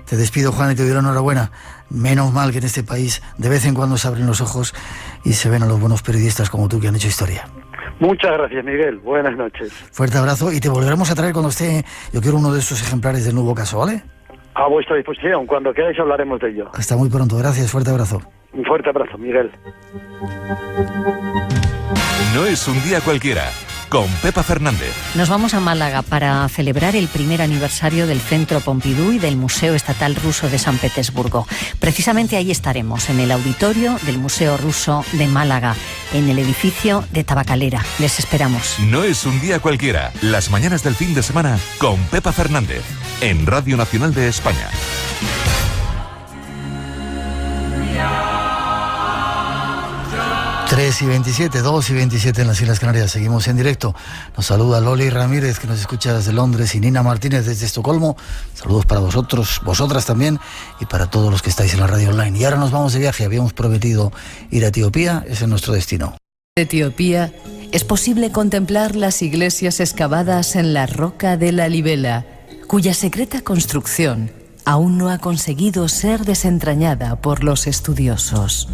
te despido, Juan, y te doy la enhorabuena. Menos mal que en este país de vez en cuando se abren los ojos y se ven a los buenos periodistas como tú que han hecho historia. Muchas gracias, Miguel. Buenas noches. Fuerte abrazo y te volveremos a traer cuando esté, yo quiero uno de estos ejemplares del nuevo caso, ¿vale? A vuestra disposición. Cuando queráis hablaremos de ello. Hasta muy pronto. Gracias. Fuerte abrazo. Un fuerte abrazo, Miguel. No es un día cualquiera. Con Pepa Fernández. Nos vamos a Málaga para celebrar el primer aniversario del Centro Pompidou y del Museo Estatal Ruso de San Petersburgo. Precisamente ahí estaremos, en el auditorio del Museo Ruso de Málaga, en el edificio de Tabacalera. Les esperamos. No es un día cualquiera. Las mañanas del fin de semana con Pepa Fernández, en Radio Nacional de España. 3:27, 2:27 en las Islas Canarias. Seguimos en directo. Nos saluda Loli Ramírez, que nos escucha desde Londres, y Nina Martínez desde Estocolmo. Saludos para vosotros, vosotras también, y para todos los que estáis en la radio online. Y ahora nos vamos de viaje. Habíamos prometido ir a Etiopía. Ese es nuestro destino. En Etiopía es posible contemplar las iglesias excavadas en la roca de la Libela, cuya secreta construcción aún no ha conseguido ser desentrañada por los estudiosos.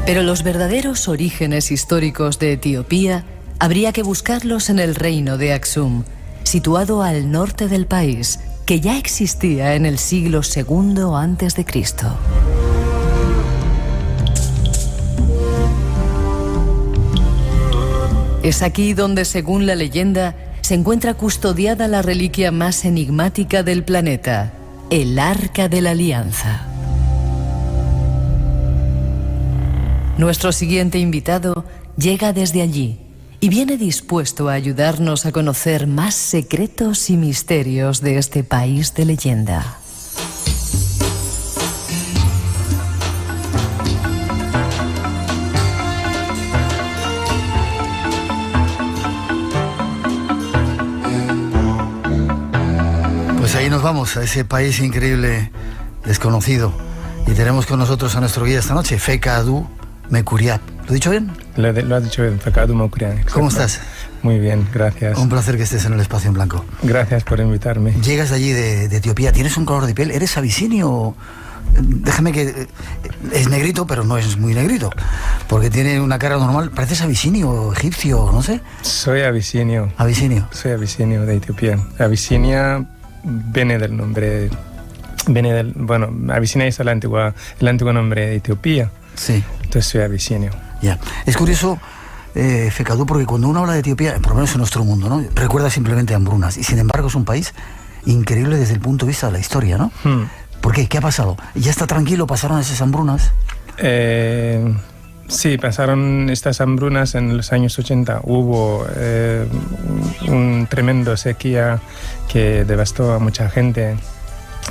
Pero los verdaderos orígenes históricos de Etiopía habría que buscarlos en el reino de Aksum, situado al norte del país, que ya existía en el siglo II a.C. Es aquí donde, según la leyenda, se encuentra custodiada la reliquia más enigmática del planeta, el Arca de la Alianza. Nuestro siguiente invitado llega desde allí y viene dispuesto a ayudarnos a conocer más secretos y misterios de este país de leyenda. Pues ahí nos vamos, a ese país increíble, desconocido. Y tenemos con nosotros a nuestro guía esta noche, Fekadu Mekuriap. ¿Lo he dicho bien? Lo has dicho bien, Fekadu Mekuriap. ¿Cómo estás? Muy bien, gracias. Un placer que estés en el Espacio en Blanco. Gracias por invitarme. Llegas de allí, de Etiopía. ¿Tienes un color de piel? ¿Eres abisinio? Déjame que... Es negrito, pero no es muy negrito. Porque tiene una cara normal. ¿Pareces abisinio, egipcio, no sé? Soy abisinio. ¿Abisinio? Soy abisinio de Etiopía. Abisinia viene del nombre... Bueno, Abisinia es el antiguo nombre de Etiopía. Sí. Entonces soy abisinio. Ya. Es curioso, Fekadu, porque cuando uno habla de Etiopía, por lo menos en nuestro mundo, ¿no?, recuerda simplemente hambrunas. Y sin embargo es un país increíble desde el punto de vista de la historia, ¿no? ¿Por qué? ¿Qué ha pasado? ¿Ya está tranquilo? ¿Pasaron esas hambrunas? Sí, pasaron estas hambrunas en los años 80. Hubo un tremendo sequía que devastó a mucha gente.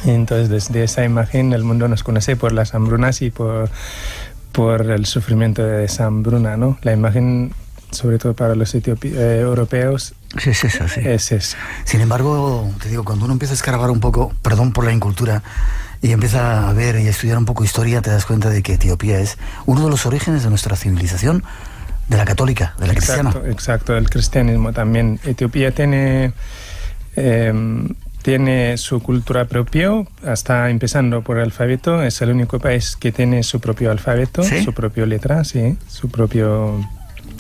Entonces, desde esa imagen, el mundo nos conoce por las hambrunas y por el sufrimiento de esa hambruna, ¿no? La imagen, sobre todo para los europeos, es esa, sí. Es esa. Sin embargo, te digo, cuando uno empieza a escarbar un poco, perdón por la incultura, y empieza a ver y a estudiar un poco historia, te das cuenta de que Etiopía es uno de los orígenes de nuestra civilización, de la católica, de la cristiana. Exacto, el cristianismo también. Etiopía tiene su cultura propia, hasta empezando por el alfabeto. Es el único país que tiene su propio alfabeto, ¿sí?, su propia letra, sí, su propio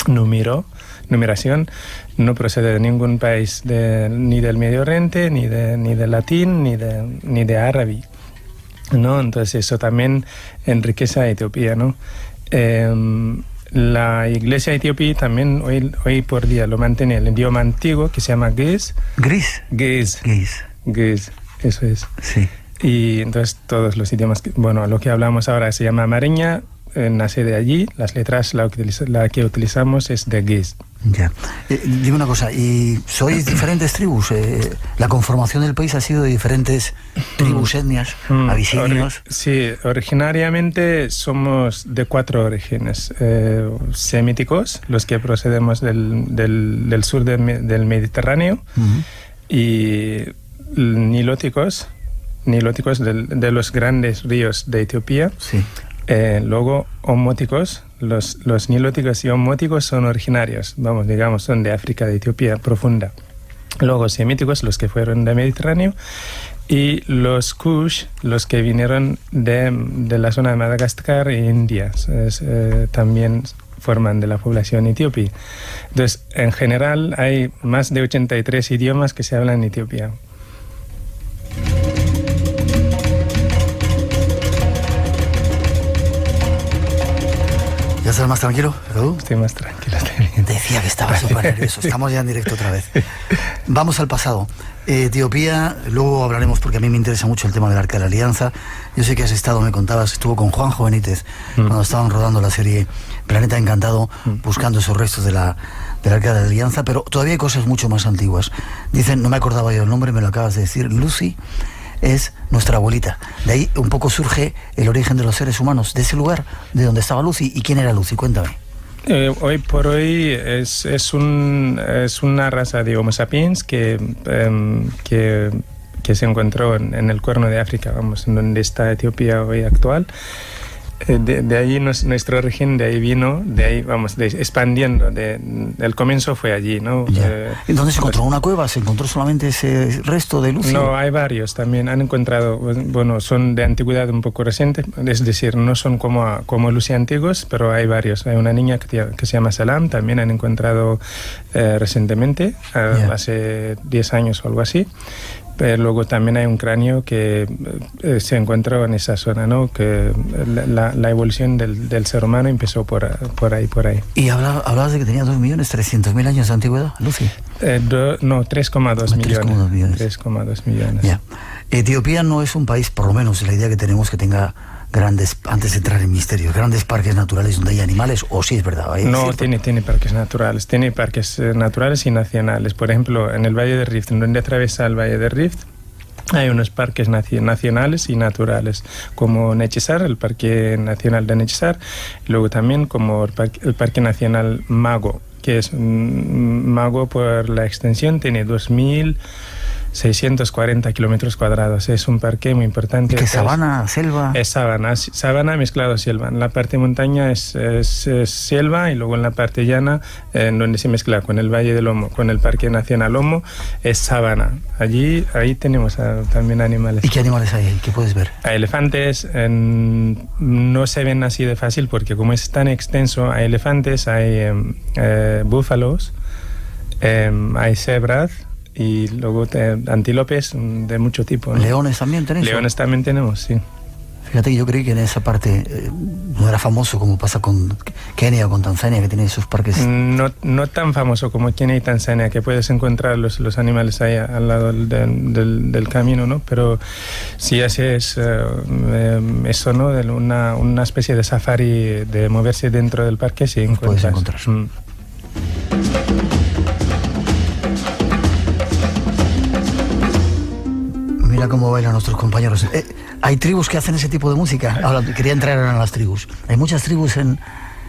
numeración. No procede de ningún país ni del Medio Oriente, ni de latín, ni de árabe, ¿no? Entonces eso también enriquece a Etiopía, ¿no? La iglesia etíope también hoy por día lo mantiene el idioma antiguo que se llama Ge'ez. Ge'ez, eso es. Sí. Y entonces todos los idiomas, lo que hablamos ahora se llama amareña, nace de allí. Las letras, la que utilizamos es de Ge'ez. Ya. Dime una cosa, ¿y sois diferentes tribus? ¿La conformación del país ha sido de diferentes tribus, etnias, abisinios? Sí, originariamente somos de 4 orígenes. Semíticos, los que procedemos del sur del Mediterráneo, y nilóticos de los grandes ríos de Etiopía. Sí. Luego homóticos. Los nilóticos y homóticos son originarios, son de África, de Etiopía profunda. Luego semíticos, los que fueron del Mediterráneo, y los Kush, los que vinieron de la zona de Madagascar e India, también forman de la población etíope. Entonces, en general, hay más de 83 idiomas que se hablan en Etiopía. ¿Ya estás más tranquilo, Fekadu? Estoy más tranquilo. Decía que estaba súper nervioso. Estamos ya en directo otra vez. Vamos al pasado. Etiopía, luego hablaremos porque a mí me interesa mucho el tema del Arca de la Alianza. Yo sé que has estado, me contabas, estuvo con Juanjo Benítez cuando estaban rodando la serie Planeta Encantado, buscando esos restos del Arca de la Alianza, pero todavía hay cosas mucho más antiguas. Dicen, no me acordaba yo el nombre, me lo acabas de decir, Lucy, es nuestra abuelita. De ahí un poco surge el origen de los seres humanos, de ese lugar de donde estaba Lucy. ¿Y quién era Lucy? Cuéntame. Hoy por hoy es una raza de Homo sapiens que se encontró en el Cuerno de África, vamos, en donde está Etiopía hoy actual. De ahí nuestro origen, de ahí vino, de ahí vamos expandiendo. El comienzo fue allí, ¿no? ¿Y dónde se encontró? ¿Una cueva? ¿Se encontró solamente ese resto de Lucy? No, hay varios también. Han encontrado, bueno, son de antigüedad un poco reciente, es decir, no son como Lucy antiguos, pero hay varios. Hay una niña que se llama Salam, también han encontrado recientemente, hace 10 años o algo así. Pero luego también hay un cráneo que se encontró en esa zona, ¿no? Que la evolución del ser humano empezó por ahí. ¿Y hablabas de que tenía 2.300.000 años de antigüedad, Lucy? No, 3,2 millones. 3,2 millones. Ya. Etiopía no es un país, por lo menos la idea que tenemos, que tenga grandes, antes de entrar en misterio, grandes parques naturales donde hay animales, o sí es verdad. No, tiene parques naturales, y nacionales. Por ejemplo, en el Valle de Rift, donde atraviesa el Valle de Rift, hay unos parques nacionales y naturales, como Nechisar, el Parque Nacional de Nechisar, y luego también como el Parque Nacional Mago, que es Mago por la extensión, tiene 2.640 kilómetros cuadrados. Es un parque muy importante. ¿Qué sabana, selva? Es sabana mezclado a selva. En la parte montaña es selva, y luego en la parte llana, en donde se mezcla con el Valle del Omo, con el Parque Nacional Omo, es sabana. Ahí tenemos también animales. ¿Y qué animales hay ahí? ¿Qué puedes ver? Hay elefantes, no se ven así de fácil porque como es tan extenso, hay elefantes, hay búfalos, hay cebras, y luego antílopes de mucho tipo, ¿no? ¿Leones también tenéis? Leones también tenemos, sí. Fíjate que yo creí que en esa parte no era famoso como pasa con Kenia o con Tanzania, que tiene esos parques. No tan famoso como Kenia y Tanzania, que puedes encontrar los animales ahí al lado del camino, ¿no? Pero si haces eso, ¿no? Una especie de safari, de moverse dentro del parque, sí puedes encontrar. Mira cómo bailan nuestros compañeros. Hay tribus que hacen ese tipo de música. Ahora, quería entrar en las tribus. Hay muchas tribus en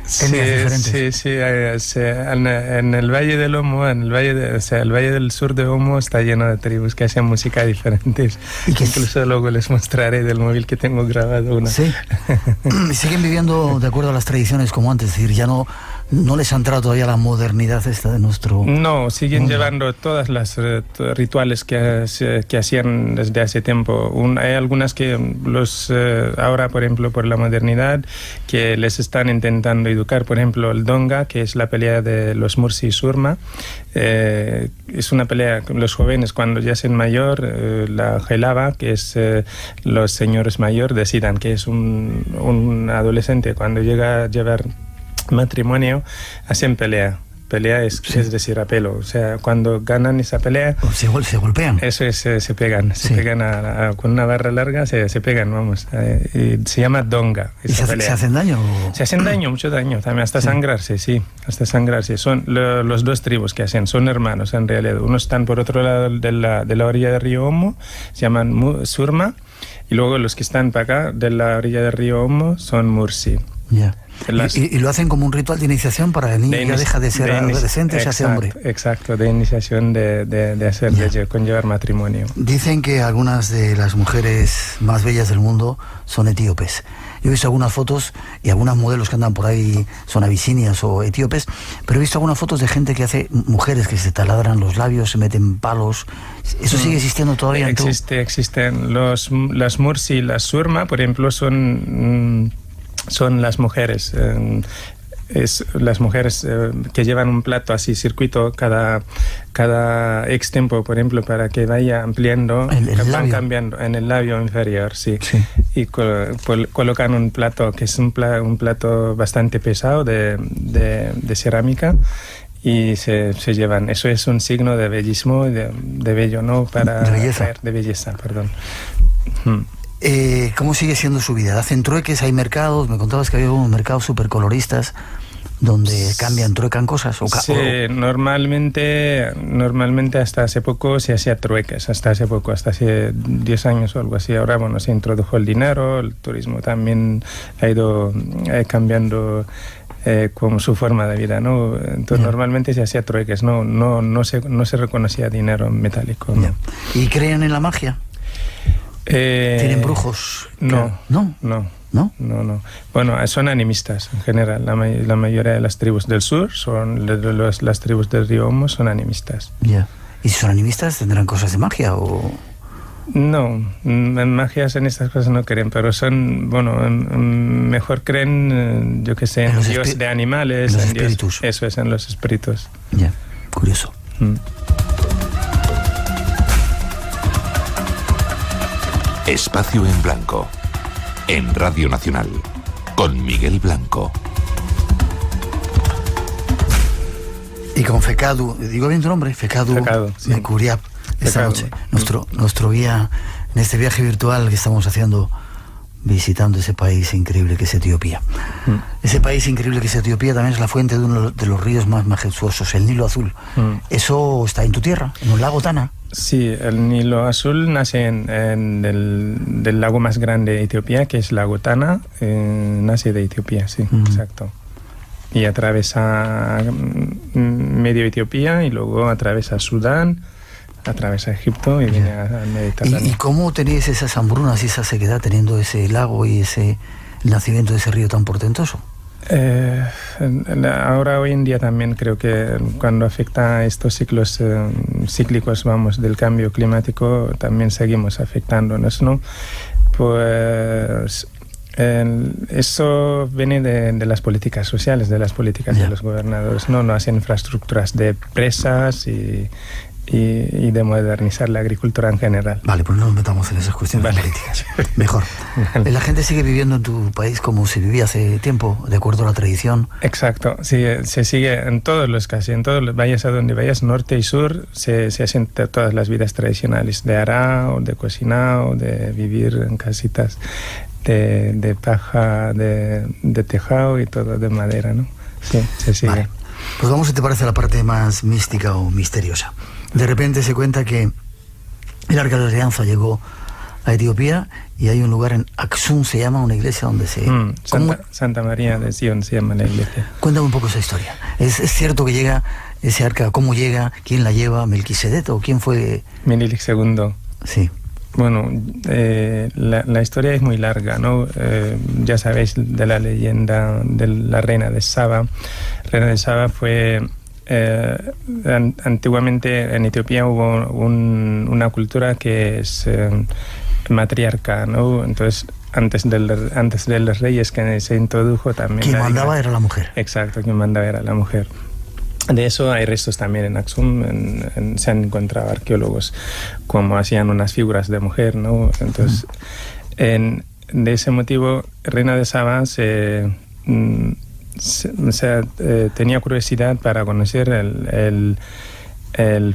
diferentes. Sí. En el Valle del Omo, el Valle del Sur de Omo está lleno de tribus que hacen música diferentes. Incluso luego les mostraré del móvil que tengo grabado una. Sí. Siguen viviendo de acuerdo a las tradiciones como antes, es decir, ya no les ha entrado todavía la modernidad esta de nuestro... No, siguen llevando todas las rituales que hacían desde hace tiempo. Hay algunas que ahora, por ejemplo, por la modernidad, que les están intentando educar. Por ejemplo, el Donga, que es la pelea de los Mursi y Surma. Es una pelea con los jóvenes cuando ya son mayor. La Gelaba, que es los señores mayores, decidan que es un adolescente cuando llega a llevar matrimonio, hacen pelea es decir, a pelo, o sea, cuando ganan esa pelea se golpean, eso es, se pegan con una barra larga, se pegan, vamos, y se llama Donga. ¿Y se hacen daño? Se hacen daño, mucho daño también, hasta sangrarse. Son los dos tribus que hacen, son hermanos en realidad. Unos están por otro lado de la orilla del río Omo, se llaman Surma, y luego los que están para acá de la orilla del río Omo son Mursi. Ya. Y lo hacen como un ritual de iniciación para el niño, ya deja de ser adolescente, se hace hombre. Exacto, de iniciación de conllevar matrimonio. Dicen que algunas de las mujeres más bellas del mundo son etíopes. Yo he visto algunas fotos y algunos modelos que andan por ahí son abisinias o etíopes, pero he visto algunas fotos de gente que hace, mujeres que se taladran los labios, se meten palos. ¿Eso sigue existiendo todavía? Existen. Las Mursi y las Surma, por ejemplo, son las mujeres. Las mujeres que llevan un plato así, circuito, cada X tiempo, por ejemplo, para que vaya ampliando, van cambiando en el labio inferior, sí. Y colocan un plato que es un plato bastante pesado de cerámica, y se llevan. Eso es un signo de bellismo, de bello, ¿no? De belleza, perdón. ¿Cómo sigue siendo su vida? ¿Hacen trueques? ¿Hay mercados? Me contabas que había unos mercados súper coloristas donde truecan cosas. Sí, normalmente hasta hace poco se hacía trueques, hasta hace 10 años o algo así. Ahora, bueno, se introdujo el dinero, el turismo también ha ido cambiando como su forma de vida, ¿no? Entonces normalmente se hacía trueques, no se reconocía dinero metálico, ¿no? ¿Y creen en la magia? ¿Tienen brujos? No. Bueno, son animistas en general. La mayoría de las tribus del sur, las tribus del río Omo, son animistas. Ya. ¿Y si son animistas tendrán cosas de magia o...? No, en magias, en estas cosas no creen, pero son, mejor creen, yo que sé, en Dios de animales, en los espíritus. Dios, eso es, en los espíritus. Ya, curioso. Espacio en Blanco, en Radio Nacional, con Miguel Blanco. Y con Fekadu, digo bien tu nombre, Fekadu Mekuriab, esta noche, nuestro guía en este viaje virtual que estamos haciendo, visitando ese país increíble que es Etiopía. Ese país increíble que es Etiopía también es la fuente de uno de los ríos más majestuosos, el Nilo Azul. ¿Eso está en tu tierra, en un lago Tana? Sí, el Nilo Azul nace del lago más grande de Etiopía, que es el lago Tana, nace de Etiopía, sí, exacto. Y atraviesa medio Etiopía y luego atraviesa Sudán, atraviesa Egipto y viene al Mediterráneo. ¿Y cómo teníais esas hambrunas y esa sequedad teniendo ese lago y el nacimiento de ese río tan portentoso? Ahora hoy en día también creo que cuando afecta a estos ciclos cíclicos, del cambio climático, también seguimos afectándonos, ¿no? Pues eso viene de las políticas sociales, de las políticas de los gobernadores, no hacen infraestructuras de presas y de modernizar la agricultura en general. Vale, pues no nos metamos en esas cuestiones políticas. Mejor. ¿La gente sigue viviendo en tu país como se vivía hace tiempo, de acuerdo a la tradición? Exacto, sí, se sigue en todos los vayas a donde vayas, norte y sur, se hacen todas las vidas tradicionales, de arao, de cocinado, de vivir en casitas de paja, de tejado y todo de madera, ¿no? Sí, se sigue. Vale. Pues vamos, si te parece, a la parte más mística o misteriosa. De repente se cuenta que el Arca de la Alianza llegó a Etiopía y hay un lugar en Aksum, se llama, una iglesia donde se... Santa María de Sion se llama la iglesia. Cuéntame un poco esa historia. ¿Es cierto que llega ese arca? ¿Cómo llega? ¿Quién la lleva? ¿Melquisedec o quién fue? Menelik II. Sí. Bueno, la historia es muy larga, ¿no? Ya sabéis de la leyenda de la reina de Saba. La reina de Saba fue... antiguamente en Etiopía hubo una cultura que es matriarca, ¿no? Entonces, antes de los reyes que se introdujo también... Quien mandaba era la mujer. Exacto, quien mandaba era la mujer. De eso hay restos también en Aksum, se han encontrado arqueólogos como hacían unas figuras de mujer, ¿no? Entonces, de ese motivo, Reina de Saba tenía curiosidad para conocer el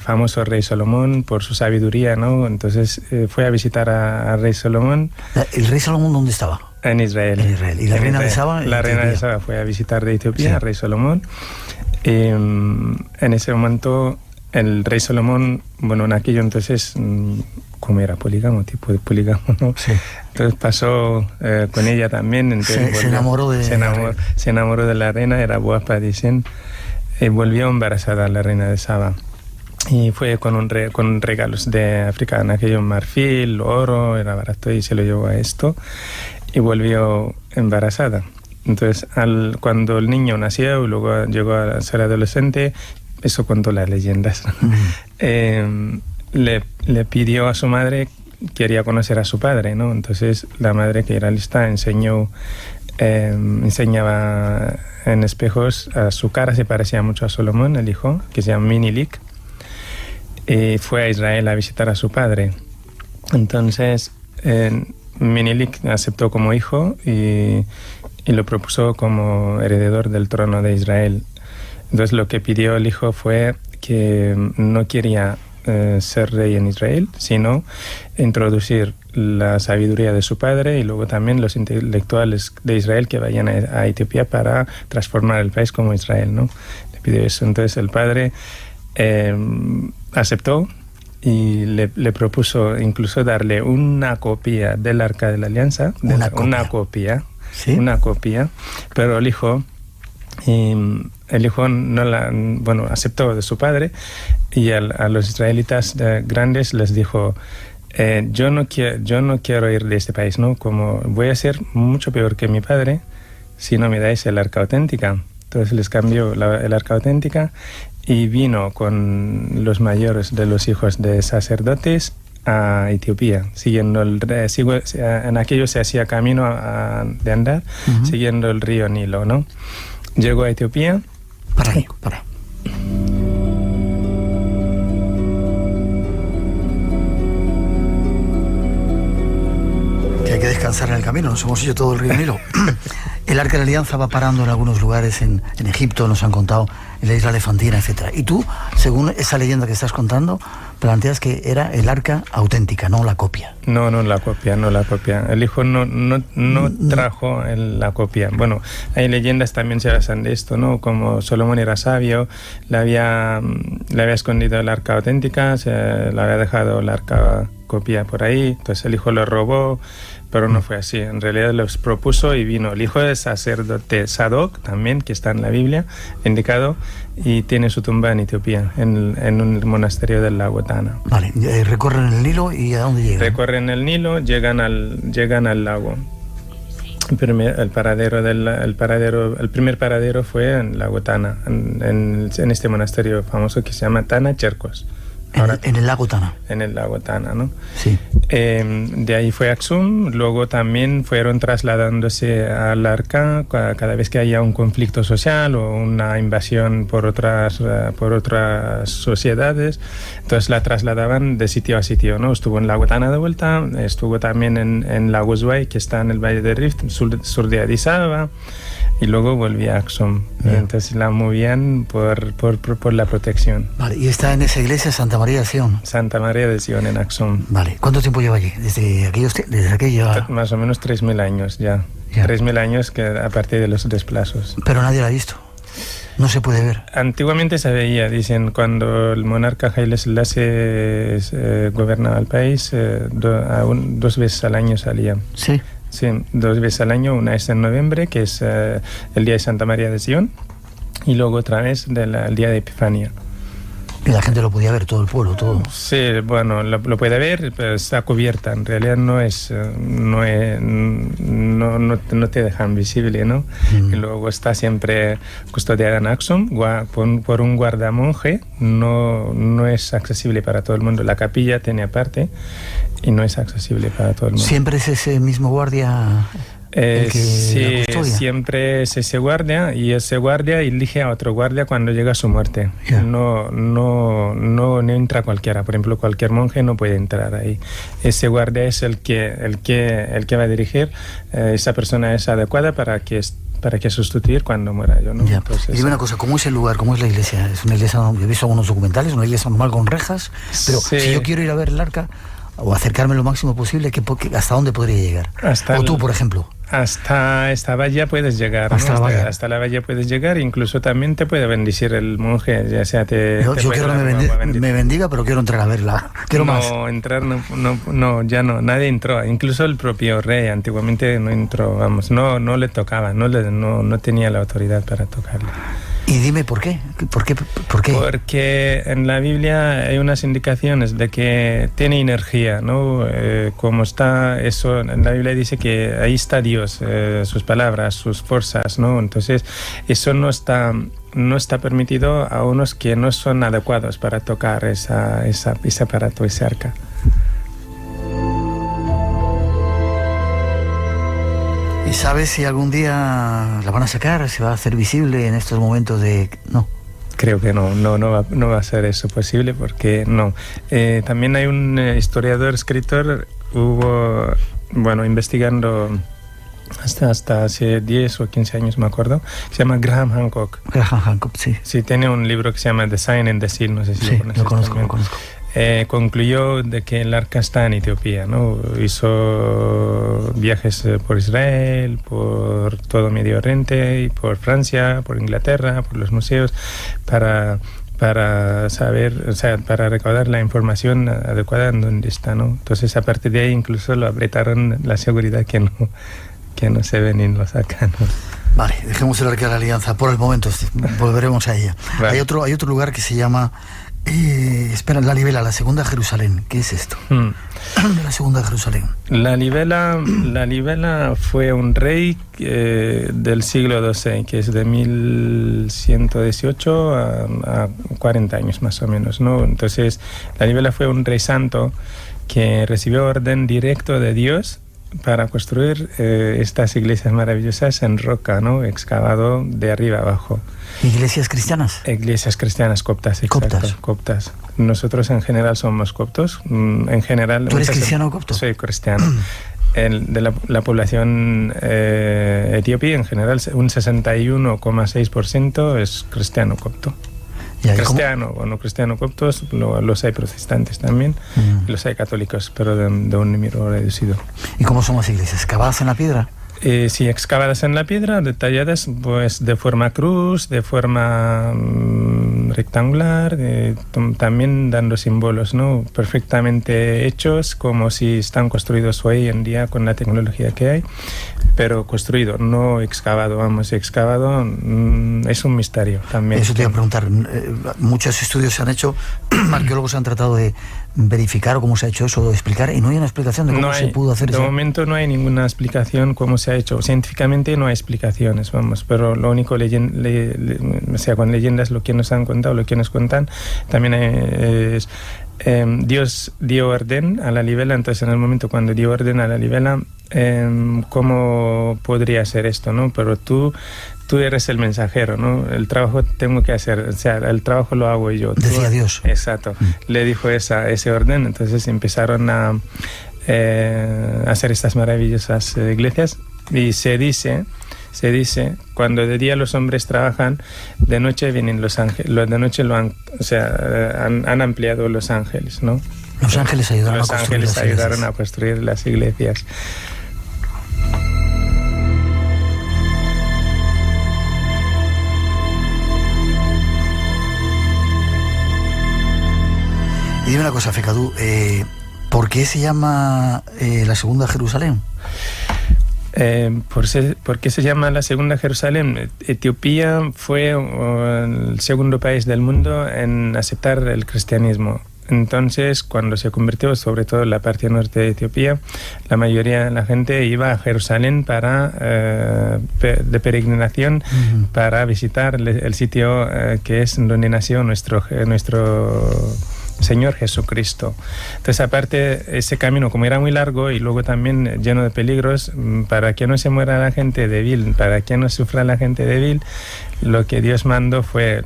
famoso rey Salomón por su sabiduría, ¿no? Entonces fue a visitar al rey Salomón. ¿El rey Salomón dónde estaba? En Israel. En Israel. ¿Y la reina de Saba? La reina de Saba fue a visitar de Etiopía al rey Salomón. En ese momento el rey Salomón, en aquello entonces, como era polígamo, tipo de polígamo, ¿no? Sí. Entonces pasó con ella también. Entonces se enamoró de la reina, era guapa, dicen, y volvió embarazada la reina de Saba. Y fue con regalos de África, en aquello marfil, oro, era barato, y se lo llevó a esto, y volvió embarazada. Entonces, cuando el niño nació y luego llegó a ser adolescente, eso contó las leyendas, le pidió a su madre, quería conocer a su padre, ¿no? Entonces, la madre, que era lista, enseñaba en espejos a su cara, se parecía mucho a Salomón, el hijo, que se llama Menelik, y fue a Israel a visitar a su padre. Entonces, Menelik aceptó como hijo y lo propuso como heredero del trono de Israel. Entonces lo que pidió el hijo fue que no quería ser rey en Israel, sino introducir la sabiduría de su padre y luego también los intelectuales de Israel que vayan a Etiopía para transformar el país como Israel, ¿no? Le pidió eso. Entonces el padre aceptó y le propuso incluso darle una copia del Arca de la Alianza. Una copia. ¿Sí? Una copia, pero el hijo no aceptó de su padre y a los israelitas grandes les dijo: yo no quiero ir de este país, ¿no? Como voy a ser mucho peor que mi padre si no me dais el Arca auténtica. Entonces les cambió el Arca auténtica y vino con los mayores de los hijos de sacerdotes a Etiopía, en aquello se hacía camino de andar, siguiendo el río Nilo, ¿no? Llegó a Etiopía. Para. Que hay que descansar en el camino, nos hemos hecho todo el río Nilo. El Arca de la Alianza va parando en algunos lugares en Egipto, nos han contado, en la isla Elefantina, etc. Y tú, según esa leyenda que estás contando, planteas que era el Arca auténtica, no la copia. No la copia. El hijo no trajo la copia. Bueno, hay leyendas también se basan de esto, ¿no? Como Salomón era sabio, le había escondido el Arca auténtica, le había dejado la Arca copia por ahí, entonces el hijo lo robó, pero no fue así. En realidad los propuso y vino el hijo del sacerdote Sadoc, también, que está en la Biblia, indicado, y tiene su tumba en Etiopía, en un monasterio del lago Tana. Vale, recorren el Nilo y ¿a dónde llegan? Recorren el Nilo, llegan al lago. El primer paradero fue en el lago Tana, en este monasterio famoso que se llama Tana Cherkos. En el lago Tana. En el lago Tana, ¿no? Sí. De ahí fue Aksum, luego también fueron trasladándose al Arca cada vez que haya un conflicto social o una invasión por otras sociedades, entonces la trasladaban de sitio a sitio, ¿no? Estuvo en el lago Tana de vuelta, estuvo también en Lago Zwei, que está en el Valle de Rift, sur de Addis Ababa, y luego volvía a Aksum. Entonces la movían por la protección. Vale, y está en esa iglesia Santa María de Sion. Santa María de Sion en Aksum. Vale, ¿cuánto tiempo lleva allí? Desde aquello. Más o menos 3.000 años ya. 3.000 años que a partir de los desplazos. Pero nadie la ha visto. No se puede ver. Antiguamente se veía, dicen, cuando el monarca Haile Selassie gobernaba el país, 2 veces al año salía. Sí. Sí, 2 veces al año, una es en noviembre, que es el día de Santa María de Sion, y luego otra vez el día de Epifanía. Y la gente lo podía ver, todo el pueblo, todo. Sí, bueno, lo puede ver, pero está cubierta. En realidad no te dejan visible, ¿no? Y luego está siempre custodiada en Aksum por un guardamonje. No es accesible para todo el mundo. La capilla tiene aparte y no es accesible para todo el mundo. ¿Siempre es ese mismo guardia? Sí, siempre es ese guardia, y ese guardia elige a otro guardia cuando llega a su muerte. Yeah. No entra cualquiera. Por ejemplo, cualquier monje no puede entrar ahí. Ese guardia es el que va a dirigir. Esa persona es adecuada para que sustituir cuando muera yo, ¿no? Yeah. Entonces, y dime una cosa, ¿cómo es el lugar? ¿Cómo es la iglesia? Es una iglesia, yo he visto algunos documentales, una iglesia normal con rejas, pero sí. Si yo quiero ir a ver el arca o acercarme lo máximo posible, ¿hasta dónde podría llegar? O tú, por ejemplo. Hasta esta valla puedes llegar, hasta la valla puedes llegar, incluso también te puede bendecir el monje, ya sea yo quiero que me bendiga, pero quiero entrar a verla. Entrar ya no, nadie entró, incluso el propio rey antiguamente no entró, no le tocaba, no tenía la autoridad para tocarle. Y dime por qué. Porque en la Biblia hay unas indicaciones de que tiene energía, ¿no? Como está eso, en la Biblia dice que ahí está Dios, sus palabras, sus fuerzas, ¿no? Entonces eso no está permitido a unos que no son adecuados para tocar ese aparato, ese arca. ¿Y sabes si algún día la van a sacar? ¿Se va a hacer visible en estos momentos de...? No. Creo que no va a ser eso posible, porque no. También hay un historiador, escritor, investigando hasta hace 10 o 15 años, me acuerdo, se llama Graham Hancock. Graham Hancock, sí. Sí, tiene un libro que se llama The Sign and the Seal, no sé si lo conozco. concluyó de que el arca está en Etiopía, ¿no? Hizo viajes por Israel, por todo Medio Oriente, y por Francia, por Inglaterra, por los museos, para saber, o sea, para recaudar la información adecuada en dónde está, ¿no? Entonces, a partir de ahí incluso lo apretaron la seguridad que no se ven ni lo sacan, ¿no? Vale, dejemos el Arca de la Alianza por el momento, volveremos a ella. Vale. Hay otro lugar que se llama la Libela, la Segunda Jerusalén. ¿Qué es esto? La Segunda Jerusalén. La Libela fue un rey del siglo XII, que es de 1118 a 40 años más o menos, ¿no? Entonces, la Libela fue un rey santo que recibió orden directo de Dios para construir estas iglesias maravillosas en roca, ¿no? Excavado de arriba abajo. ¿Iglesias cristianas? Iglesias cristianas coptas, exacto. Coptas. Nosotros en general somos coptos. En general. ¿Tú eres cristiano o copto? Soy cristiano. De la población etíope en general, un 61,6% es cristiano copto. Cristiano o no cristiano coptos, los hay protestantes también, los hay católicos, pero de un número reducido. ¿Y cómo son las iglesias? ¿Excavadas en la piedra? Sí, excavadas en la piedra, detalladas pues de forma cruz, de forma rectangular, también dando símbolos, ¿no? Perfectamente hechos, como si están construidos hoy en día con la tecnología que hay, pero construido, no excavado. Excavado es un misterio también. Eso te iba a preguntar. Muchos estudios se han hecho, arqueólogos han tratado de verificar cómo se ha hecho eso, de explicar, y no hay una explicación de cómo se pudo hacer eso. De momento no hay ninguna explicación cómo se ha hecho. Científicamente no hay explicaciones, pero lo único, o sea, con leyendas, lo que nos han contado, lo que nos cuentan, también es Dios dio orden a la Libela. Entonces, en el momento cuando dio orden a la Libela, ¿cómo podría ser esto, no? Pero tú eres el mensajero, ¿no? El trabajo tengo que hacer, o sea, el trabajo lo hago yo. Decía Dios. Exacto. Le dijo ese orden, entonces empezaron a hacer estas maravillosas iglesias, y se dice, cuando de día los hombres trabajan, de noche vienen los ángeles, de noche han ampliado los ángeles, ¿no? Los ángeles ayudaron a construir las iglesias. Y dime una cosa, Fekadu, ¿por qué se llama la Segunda Jerusalén? ¿Por qué se llama la Segunda Jerusalén? Etiopía fue el segundo país del mundo en aceptar el cristianismo. Entonces, cuando se convirtió, sobre todo en la parte norte de Etiopía, la mayoría de la gente iba a Jerusalén de peregrinación, para visitar el sitio que es donde nació nuestro Señor Jesucristo. Entonces, aparte, ese camino, como era muy largo y luego también lleno de peligros, para que no se muera la gente débil, para que no sufra la gente débil, lo que Dios mandó fue,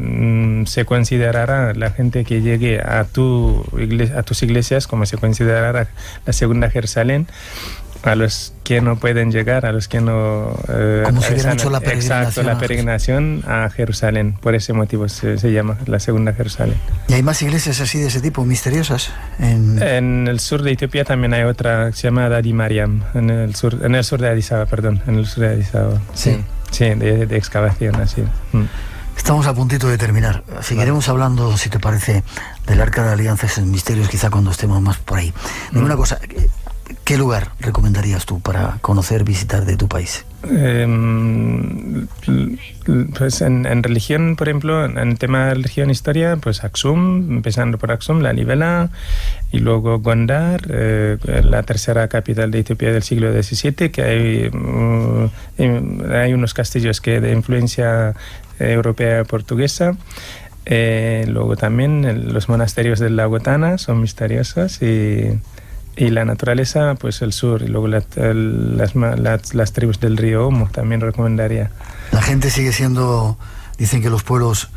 se considerará la gente que llegue a tus iglesias como se considerará la Segunda Jerusalén, a los que no pueden llegar, a los que no como se hubiera hecho la peregrinación. Exacto, la peregrinación a Jerusalén. Por ese motivo se llama la Segunda Jerusalén. ¿Y hay más iglesias así de ese tipo, misteriosas? En el sur de Etiopía también hay otra que se llama Dadi Mariam, en el sur de Addis Ababa, perdón, en el sur de Addis Ababa. Sí, de excavación, así. Estamos a puntito de terminar. Seguiremos hablando, si te parece, del Arca de la Alianza, esos misterios, quizá cuando estemos más por ahí. Dime una cosa, ¿qué lugar recomendarías tú para conocer, visitar de tu país? Pues en religión, por ejemplo, en tema de religión e historia, pues Aksum, empezando por Aksum, la Libela, y luego Gondar, la tercera capital de Etiopía del siglo XVII, que hay unos castillos de influencia europea portuguesa. Luego también los monasterios del lago Tana son misteriosos, y la naturaleza, pues el sur, y luego las tribus del río Omo también recomendaría. La gente sigue siendo, dicen que los pueblos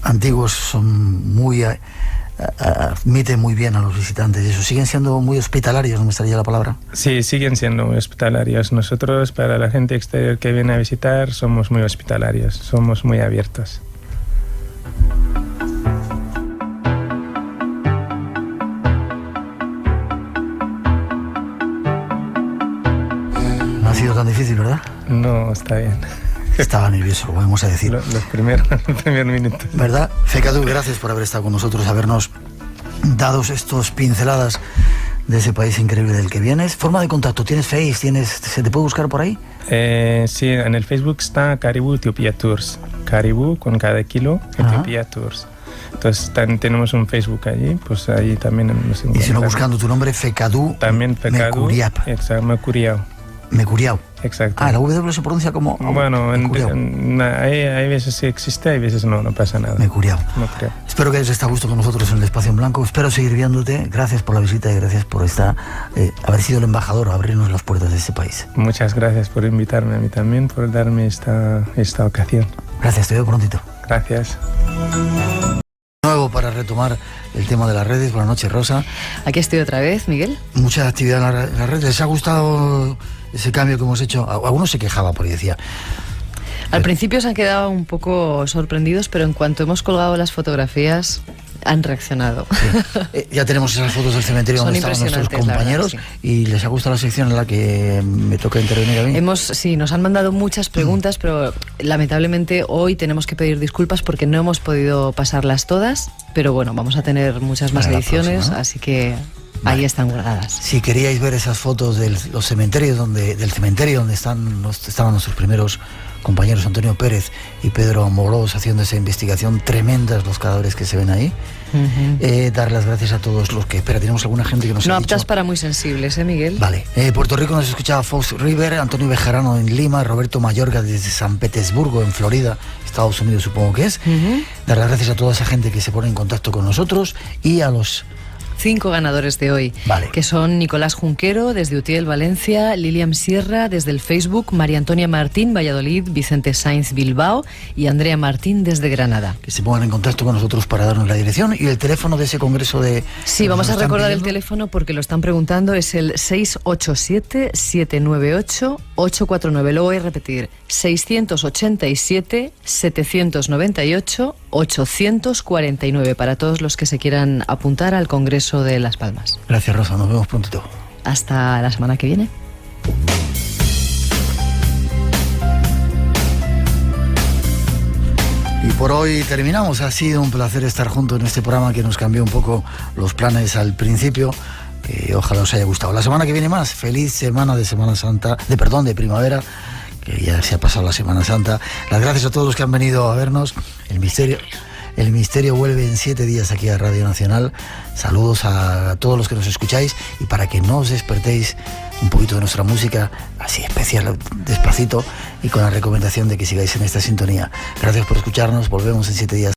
antiguos son admiten muy bien a los visitantes, y eso, siguen siendo muy hospitalarios, no me estaría la palabra. Sí, siguen siendo muy hospitalarios. Nosotros, para la gente exterior que viene a visitar, somos muy hospitalarios, somos muy abiertos. difícil, ¿verdad? No, está bien. Estaba nervioso, lo vamos a decir. Los primeros minutos. ¿Verdad? Fekadu, gracias por haber estado con nosotros, habernos dado estos pinceladas de ese país increíble del que vienes. Forma de contacto, ¿tienes Face? ¿Se te puede buscar por ahí? Sí, en el Facebook está Caribou Etiopía Tours. Caribou con cada kilo, Etiopía Tours. Entonces tenemos un Facebook allí, pues ahí también nos encontramos. Y si no, buscando tu nombre, Fekadu. También Fekadu. Mekuriap. Exacto, Mekuriao. Mekuriao. Exacto. La W se pronuncia como... Bueno, hay veces sí existe, hay veces no pasa nada. Mekuriao. Espero que hayas estado a gusto con nosotros en el Espacio en Blanco. Espero seguir viéndote. Gracias por la visita y gracias por haber sido el embajador, abrirnos las puertas de este país. Muchas gracias por invitarme a mí también, por darme esta ocasión. Gracias, te veo prontito. Gracias. Nuevo para retomar el tema de las redes. Buenas noches, Rosa. Aquí estoy otra vez, Miguel. Mucha actividad en las redes. ¿Les ha gustado ese cambio que hemos hecho? Algunos se quejaban porque decía... Al principio se han quedado un poco sorprendidos, pero en cuanto hemos colgado las fotografías, han reaccionado. Sí. Ya tenemos esas fotos del cementerio donde estaban nuestros compañeros, verdad, sí. Y les ha gustado la sección en la que me toca intervenir a mí. Sí, nos han mandado muchas preguntas, pero lamentablemente hoy tenemos que pedir disculpas porque no hemos podido pasarlas todas, pero bueno, vamos a tener muchas más ediciones, próxima, ¿no? Así que... Vale. Ahí están guardadas. Si queríais ver esas fotos del cementerio donde estaban nuestros primeros compañeros Antonio Pérez y Pedro Morós haciendo esa investigación, tremendas los cadáveres que se ven ahí. Dar las gracias a todos los que... Espera, tenemos alguna gente que nos no ha aptas dicho... para muy sensibles, Miguel? Vale. Puerto Rico nos escuchaba Fox River, Antonio Bejarano en Lima, Roberto Mayorga desde San Petersburgo, en Florida, Estados Unidos supongo que es. Dar las gracias a toda esa gente que se pone en contacto con nosotros y a los... 5 ganadores de hoy, vale, que son Nicolás Junquero desde Utiel, Valencia, Lilian Sierra desde el Facebook, María Antonia Martín, Valladolid, Vicente Sainz, Bilbao y Andrea Martín desde Granada. Que se pongan en contacto con nosotros para darnos la dirección y el teléfono de ese congreso de... Sí, vamos a recordar el teléfono porque lo están preguntando, es el 687-798-849, lo voy a repetir, 687-798-849 para todos los que se quieran apuntar al congreso de Las Palmas. Gracias, Rosa, nos vemos prontito. Hasta la semana que viene. Y por hoy terminamos. Ha sido un placer estar juntos en este programa que nos cambió un poco los planes al principio. Ojalá os haya gustado. La semana que viene más. Feliz semana de Semana Santa, de primavera, que ya se ha pasado la Semana Santa. Las gracias a todos los que han venido a vernos. El misterio vuelve en 7 días aquí a Radio Nacional. Saludos a todos los que nos escucháis y para que no os despertéis un poquito de nuestra música, así especial, despacito y con la recomendación de que sigáis en esta sintonía. Gracias por escucharnos, volvemos en 7 días.